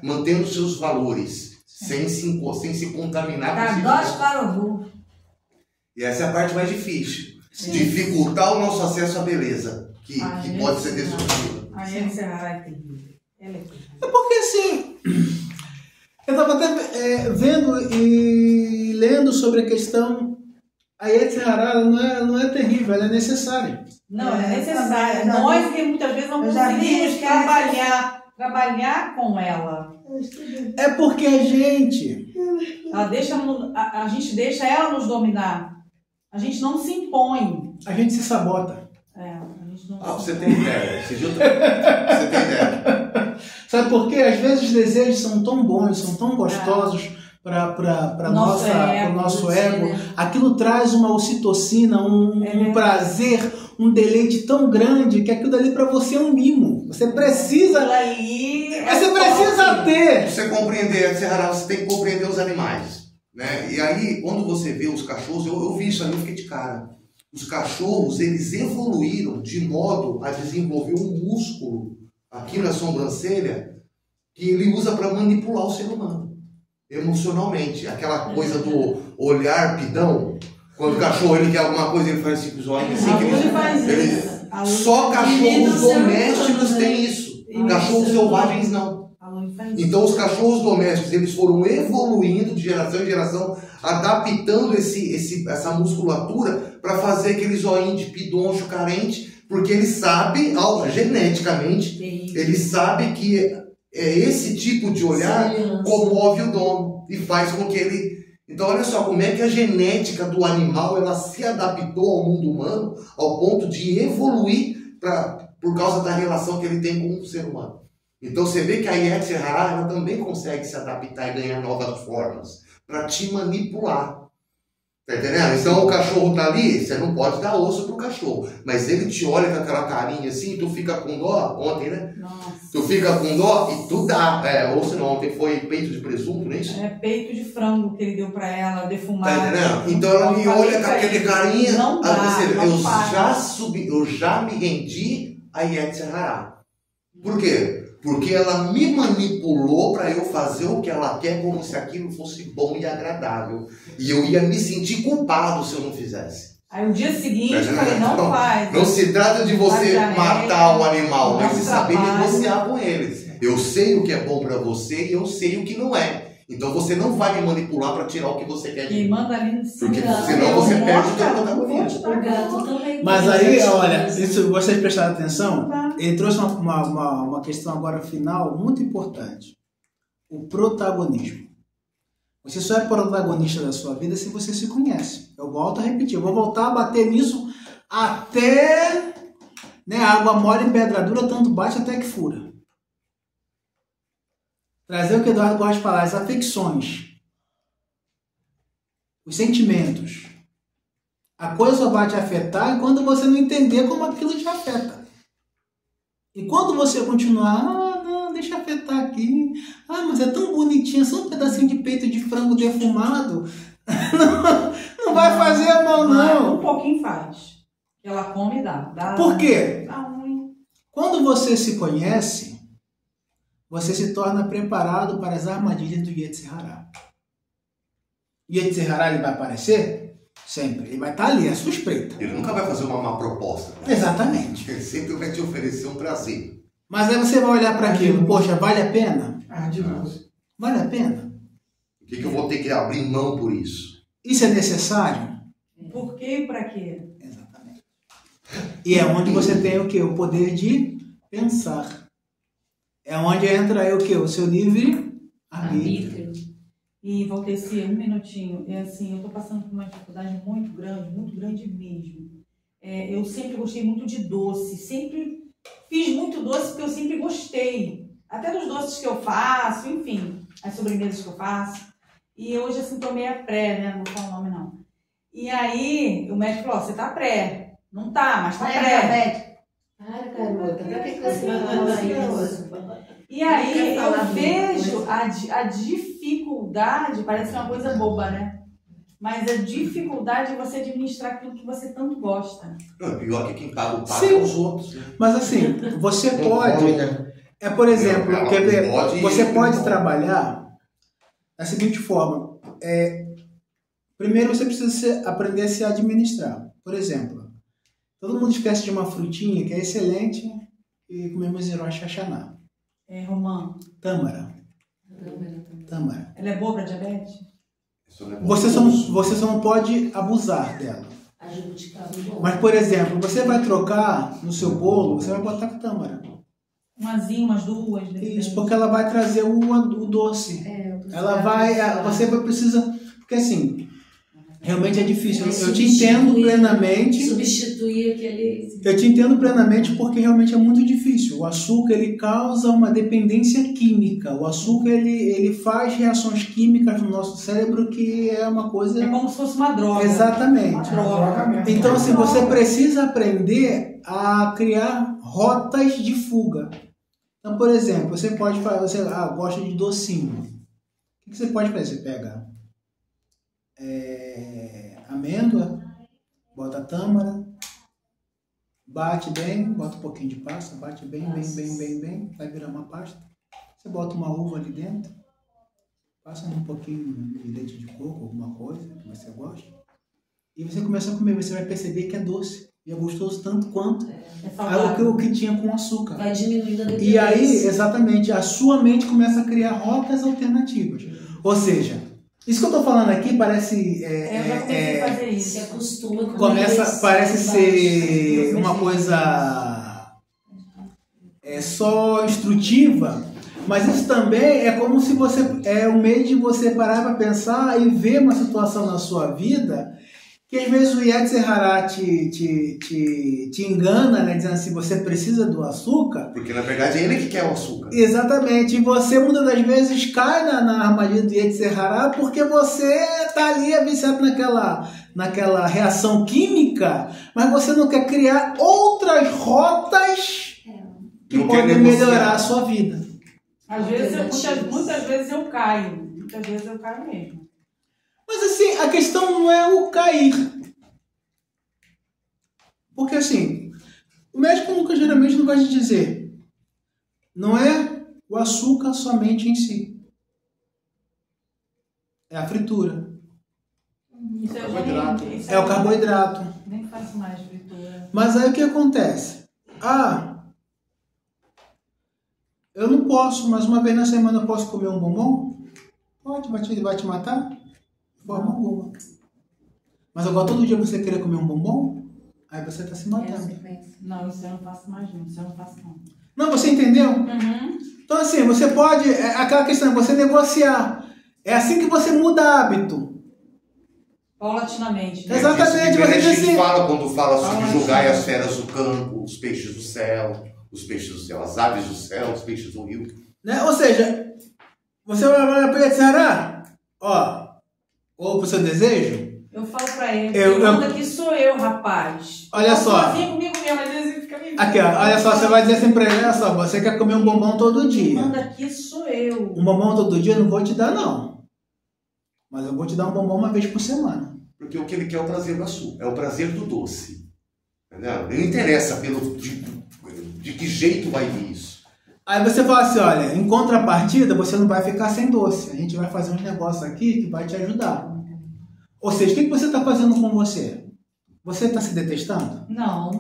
mantendo seus valores, sem se contaminar. Cardoso para o Ru. E essa é a parte mais difícil. Dificultar o nosso acesso à beleza, que pode ser destrutiva. Aí é terrível. Ela é terrível. É porque assim, eu estava até vendo e lendo sobre a questão, a Yetzer Hara não é terrível, ela é necessária. Não, é necessário. eu já Nós que muitas vezes não eu já vi conseguimos isso que é trabalhar com ela. É porque a gente A gente deixa ela nos dominar. A gente não se impõe. se sabota. A gente não Pra você ter ideia. Você tem ideia. Sabe por quê? Às vezes os desejos são tão bons, são tão gostosos para o nosso ego. Aquilo traz uma ocitocina, um prazer, um deleite tão grande que aquilo ali para você é um mimo. Você precisa ter. Você compreender a Yetzer Hara, você tem que compreender os animais. Né? E aí, quando você vê os cachorros, eu vi isso ali, eu fiquei de cara. Os cachorros, eles evoluíram de modo a desenvolver um músculo aqui na sobrancelha que ele usa para manipular o ser humano, emocionalmente. Aquela coisa do olhar pidão. Quando o cachorro ele quer alguma coisa, ele faz assim com os olhos. Assim, só cachorros domésticos têm isso. Cachorros selvagens não. Então os cachorros domésticos eles foram evoluindo de geração em geração, adaptando essa musculatura para fazer aquele zoinho de pidoncho carente, porque ele sabe, geneticamente, ele sabe que esse tipo de olhar comove o dono e faz com que ele... Então olha só como é que a genética do animal ela se adaptou ao mundo humano ao ponto de evoluir por causa da relação que ele tem com o ser humano. Então você vê que a Yetzer Hara ela também consegue se adaptar e ganhar novas formas para te manipular. Tá entendendo? Então o cachorro tá ali, você não pode dar osso pro cachorro, mas ele te olha com aquela carinha assim, tu fica com dó, ontem, né? Nossa. Tu fica com dó e tu dá. Osso não, ontem foi peito de presunto, não é isso? É peito de frango que ele deu pra ela, defumado. Tá entendendo? Então ela me olha com aquele carinha. Não dá, Eu já me rendi a Yetzer Hara. Por quê? Porque ela me manipulou para eu fazer o que ela quer como se aquilo fosse bom e agradável. E eu ia me sentir culpado se eu não fizesse. Aí o dia seguinte eu falei, não faz. Não se trata de você matar o animal, mas de saber negociar com eles. Eu sei o que é bom para você e eu sei o que não é. Então você não vai me manipular para tirar o que você quer de mim. Quem manda ali no porque senão você perde o teu protagonismo. O gato também. Mas aí, olha, isso vocês prestaram atenção? Ele trouxe uma questão agora final muito importante. O protagonismo. Você só é protagonista da sua vida se você se conhece. Eu volto a repetir, eu vou voltar a bater nisso até, né, a água mole em pedra dura, tanto bate até que fura. Trazer o que o Eduardo gosta de falar, as afecções, os sentimentos. A coisa só vai te afetar quando você não entender como aquilo te afeta. E quando você continuar, não, deixa afetar aqui. Mas é tão bonitinho, só um pedacinho de peito de frango defumado. Não vai fazer mal, não. Um pouquinho faz. Ela come e dá. Por quê? Dá ruim. Quando você se conhece, você se torna preparado para as armadilhas do Yetzer Hará. O Yetzer Hará, ele vai aparecer? Sempre. Ele vai estar ali, à sua espreita. Ele nunca vai fazer uma má proposta. Exatamente. Ele sempre vai te oferecer um prazer. Mas aí você vai olhar para aquilo, poxa, vale a pena? Vale a pena? O que eu vou ter que abrir mão por isso? Isso é necessário? Por quê e para quê? Exatamente. E é onde você tem o quê? O poder de pensar. É onde entra aí o quê? O seu livre-arbítrio. E, Valteci, um minutinho. É assim, eu estou passando por uma dificuldade muito grande mesmo. Eu sempre gostei muito de doce. Sempre fiz muito doce porque eu sempre gostei. Até dos doces que eu faço, enfim, as sobremesas que eu faço. E hoje, assim, tô meio pré, né? Não vou falar o nome, não. E aí, o médico falou, você tá pré. Não tá, mas tá pré. Para, garota. Pra que você fala isso? E aí, eu vejo a dificuldade, parece uma coisa boba, né? Mas a dificuldade de você administrar aquilo que você tanto gosta. Não, pior que quem paga o pago Sim. é os outros. Né? Mas assim, você pode... por exemplo, você pode trabalhar da seguinte forma. Primeiro você precisa aprender a se administrar. Por exemplo, todo mundo esquece de uma frutinha que é excelente e comemos em Rosh Hashanah. Romã. Tâmara. Ela é boa para diabetes? Você só não pode abusar dela. Mas, por exemplo, você vai trocar no seu bolo, você vai botar com tâmara. Umas duas. Isso, porque ela vai trazer o doce. Ela vai... Você precisa... Porque assim... Realmente é difícil. Eu te entendo plenamente. Substituir aquele... Eu te entendo plenamente porque realmente é muito difícil. O açúcar, ele causa uma dependência química. O açúcar, ele faz reações químicas no nosso cérebro que é uma coisa... É como se fosse uma droga. Exatamente. Uma droga. Então, assim, você precisa aprender a criar rotas de fuga. Então, por exemplo, você pode fazer... Você gosta de docinho. O que você pode fazer? Você pega... amêndoa, bota tâmara, bate bem, bota um pouquinho de pasta, bate bem, vai virar uma pasta. Você bota uma uva ali dentro, passa um pouquinho de leite de coco, alguma coisa que você gosta, e você começa a comer, você vai perceber que é doce. E é gostoso tanto quanto o que tinha com açúcar. Vai diminuindo a dependência. E aí, exatamente, a sua mente começa a criar rotas alternativas. Ou seja, isso que eu tô falando aqui parece... eu já comecei a fazer isso. Se acostuma com parece ser uma coisa só instrutiva, mas isso também é como se você... É um meio de você parar para pensar e ver uma situação na sua vida que às vezes o Yetzer Hará te engana, né, dizendo assim, você precisa do açúcar. Porque na verdade é ele que quer o açúcar. Exatamente, e você muitas das vezes cai na armadilha do Yetzer Hará porque você está ali viciado naquela reação química, mas você não quer criar outras rotas que podem melhorar a sua vida. Às vezes, muitas vezes eu caio. Muitas vezes eu caio mesmo. Mas assim, a questão não é o cair. Porque assim, o médico nunca geralmente não vai te dizer. Não é o açúcar somente em si. É a fritura. Isso é o carboidrato. Nem faço mais fritura. Mas aí o que acontece? Eu não posso, mas uma vez na semana eu posso comer um bombom? Pode, vai te matar? De forma alguma. Mas agora todo dia você querer comer um bombom, aí você está se matando. Não, isso eu não faço mais não. Isso eu não faço não. Não, você entendeu? Uhum. Então assim, você pode... aquela questão, você negociar. É assim que você muda hábito. Paulatinamente. Né? Exatamente, você diz assim. Quando fala subjugar as feras do campo, os peixes do céu, as aves do céu, os peixes do rio. Né? Ou seja, você vai para o Ceará, ó, ou pro seu desejo. Eu falo pra ele, quem manda aqui sou eu, rapaz. Olha só. Sozinho comigo mesmo, às vezes ele fica me... Aqui, ó, olha só, você vai dizer assim pra ele, olha só, você quer comer um bombom todo dia. Quem manda aqui sou eu. Um bombom todo dia eu não vou te dar, não. Mas eu vou te dar um bombom uma vez por semana. Porque o que ele quer é o prazer do açúcar, é o prazer do doce. Entendeu? Não interessa de que jeito vai vir isso. Aí você fala assim, olha, em contrapartida você não vai ficar sem doce. A gente vai fazer uns negócios aqui que vai te ajudar. Ou seja, o que você está fazendo com você? Você está se detestando? Não,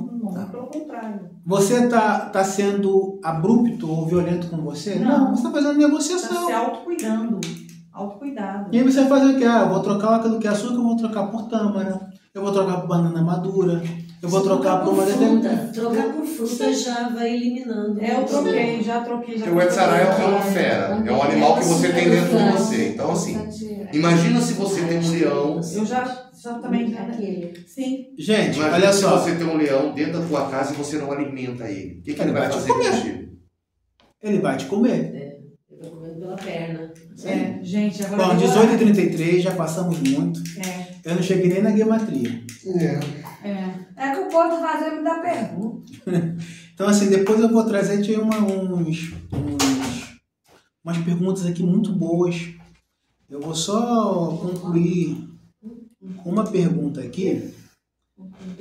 pelo contrário. Você está sendo abrupto ou violento com você? Não, você está fazendo negociação. Está se autocuidando. Autocuidado. E aí você vai fazer o quê? Eu vou trocar aquilo que é açúcar, eu vou trocar por tâmara, eu vou trocar por banana madura, eu vou trocar por uma determinada... Trocar por fruta já vai eliminando. Eu troquei, já troquei. Porque o Etsará é uma fera, é um animal que você tem dentro de você. Então, assim, imagina se você tem um leão. Eu já também. Sim. Gente, Imagina olha se só. você tem um leão dentro da tua casa e você não alimenta ele. O que ele vai fazer contigo? Ele vai te comer. Eu tô comendo pela perna. Gente, agora. Bom, 18h33, já passamos muito. Eu não cheguei nem na guematria. É que o povo tá fazendo muita pergunta. Então, assim, depois eu vou trazer umas perguntas aqui muito boas. Eu vou só concluir uma pergunta aqui.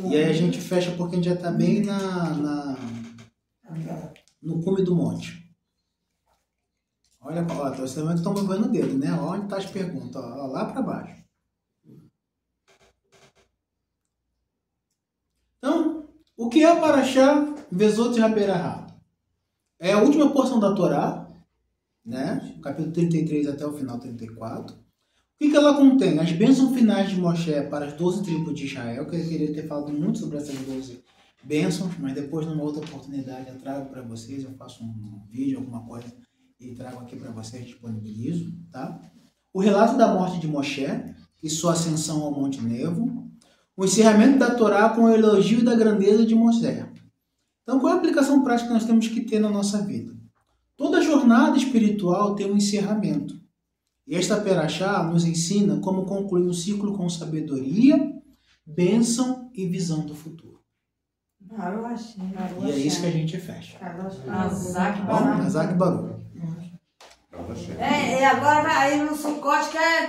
E aí a gente fecha porque a gente já está bem no cume do monte. Olha, vocês estão movendo o dedo, né? Onde está as perguntas? Ó, lá para baixo. Então, o que é Parashá Vezot Haberahá? É a última porção da Torá, né? Capítulo 33 até o final 34. O que ela contém? As bênçãos finais de Moshe para as 12 tribos de Israel, que eu queria ter falado muito sobre essas 12 bênçãos, mas depois, numa outra oportunidade, eu trago para vocês, eu faço um vídeo, alguma coisa, e trago aqui para vocês, disponibilizo, tá? O relato da morte de Moshe e sua ascensão ao Monte Nebo. O encerramento da Torá com o elogio da grandeza de Moisés. Então, qual é a aplicação prática que nós temos que ter na nossa vida? Toda jornada espiritual tem um encerramento. E esta Perashá nos ensina como concluir um ciclo com sabedoria, bênção e visão do futuro. E é isso que a gente fecha. Azak Baruch. Agora vai aí no Sucote que é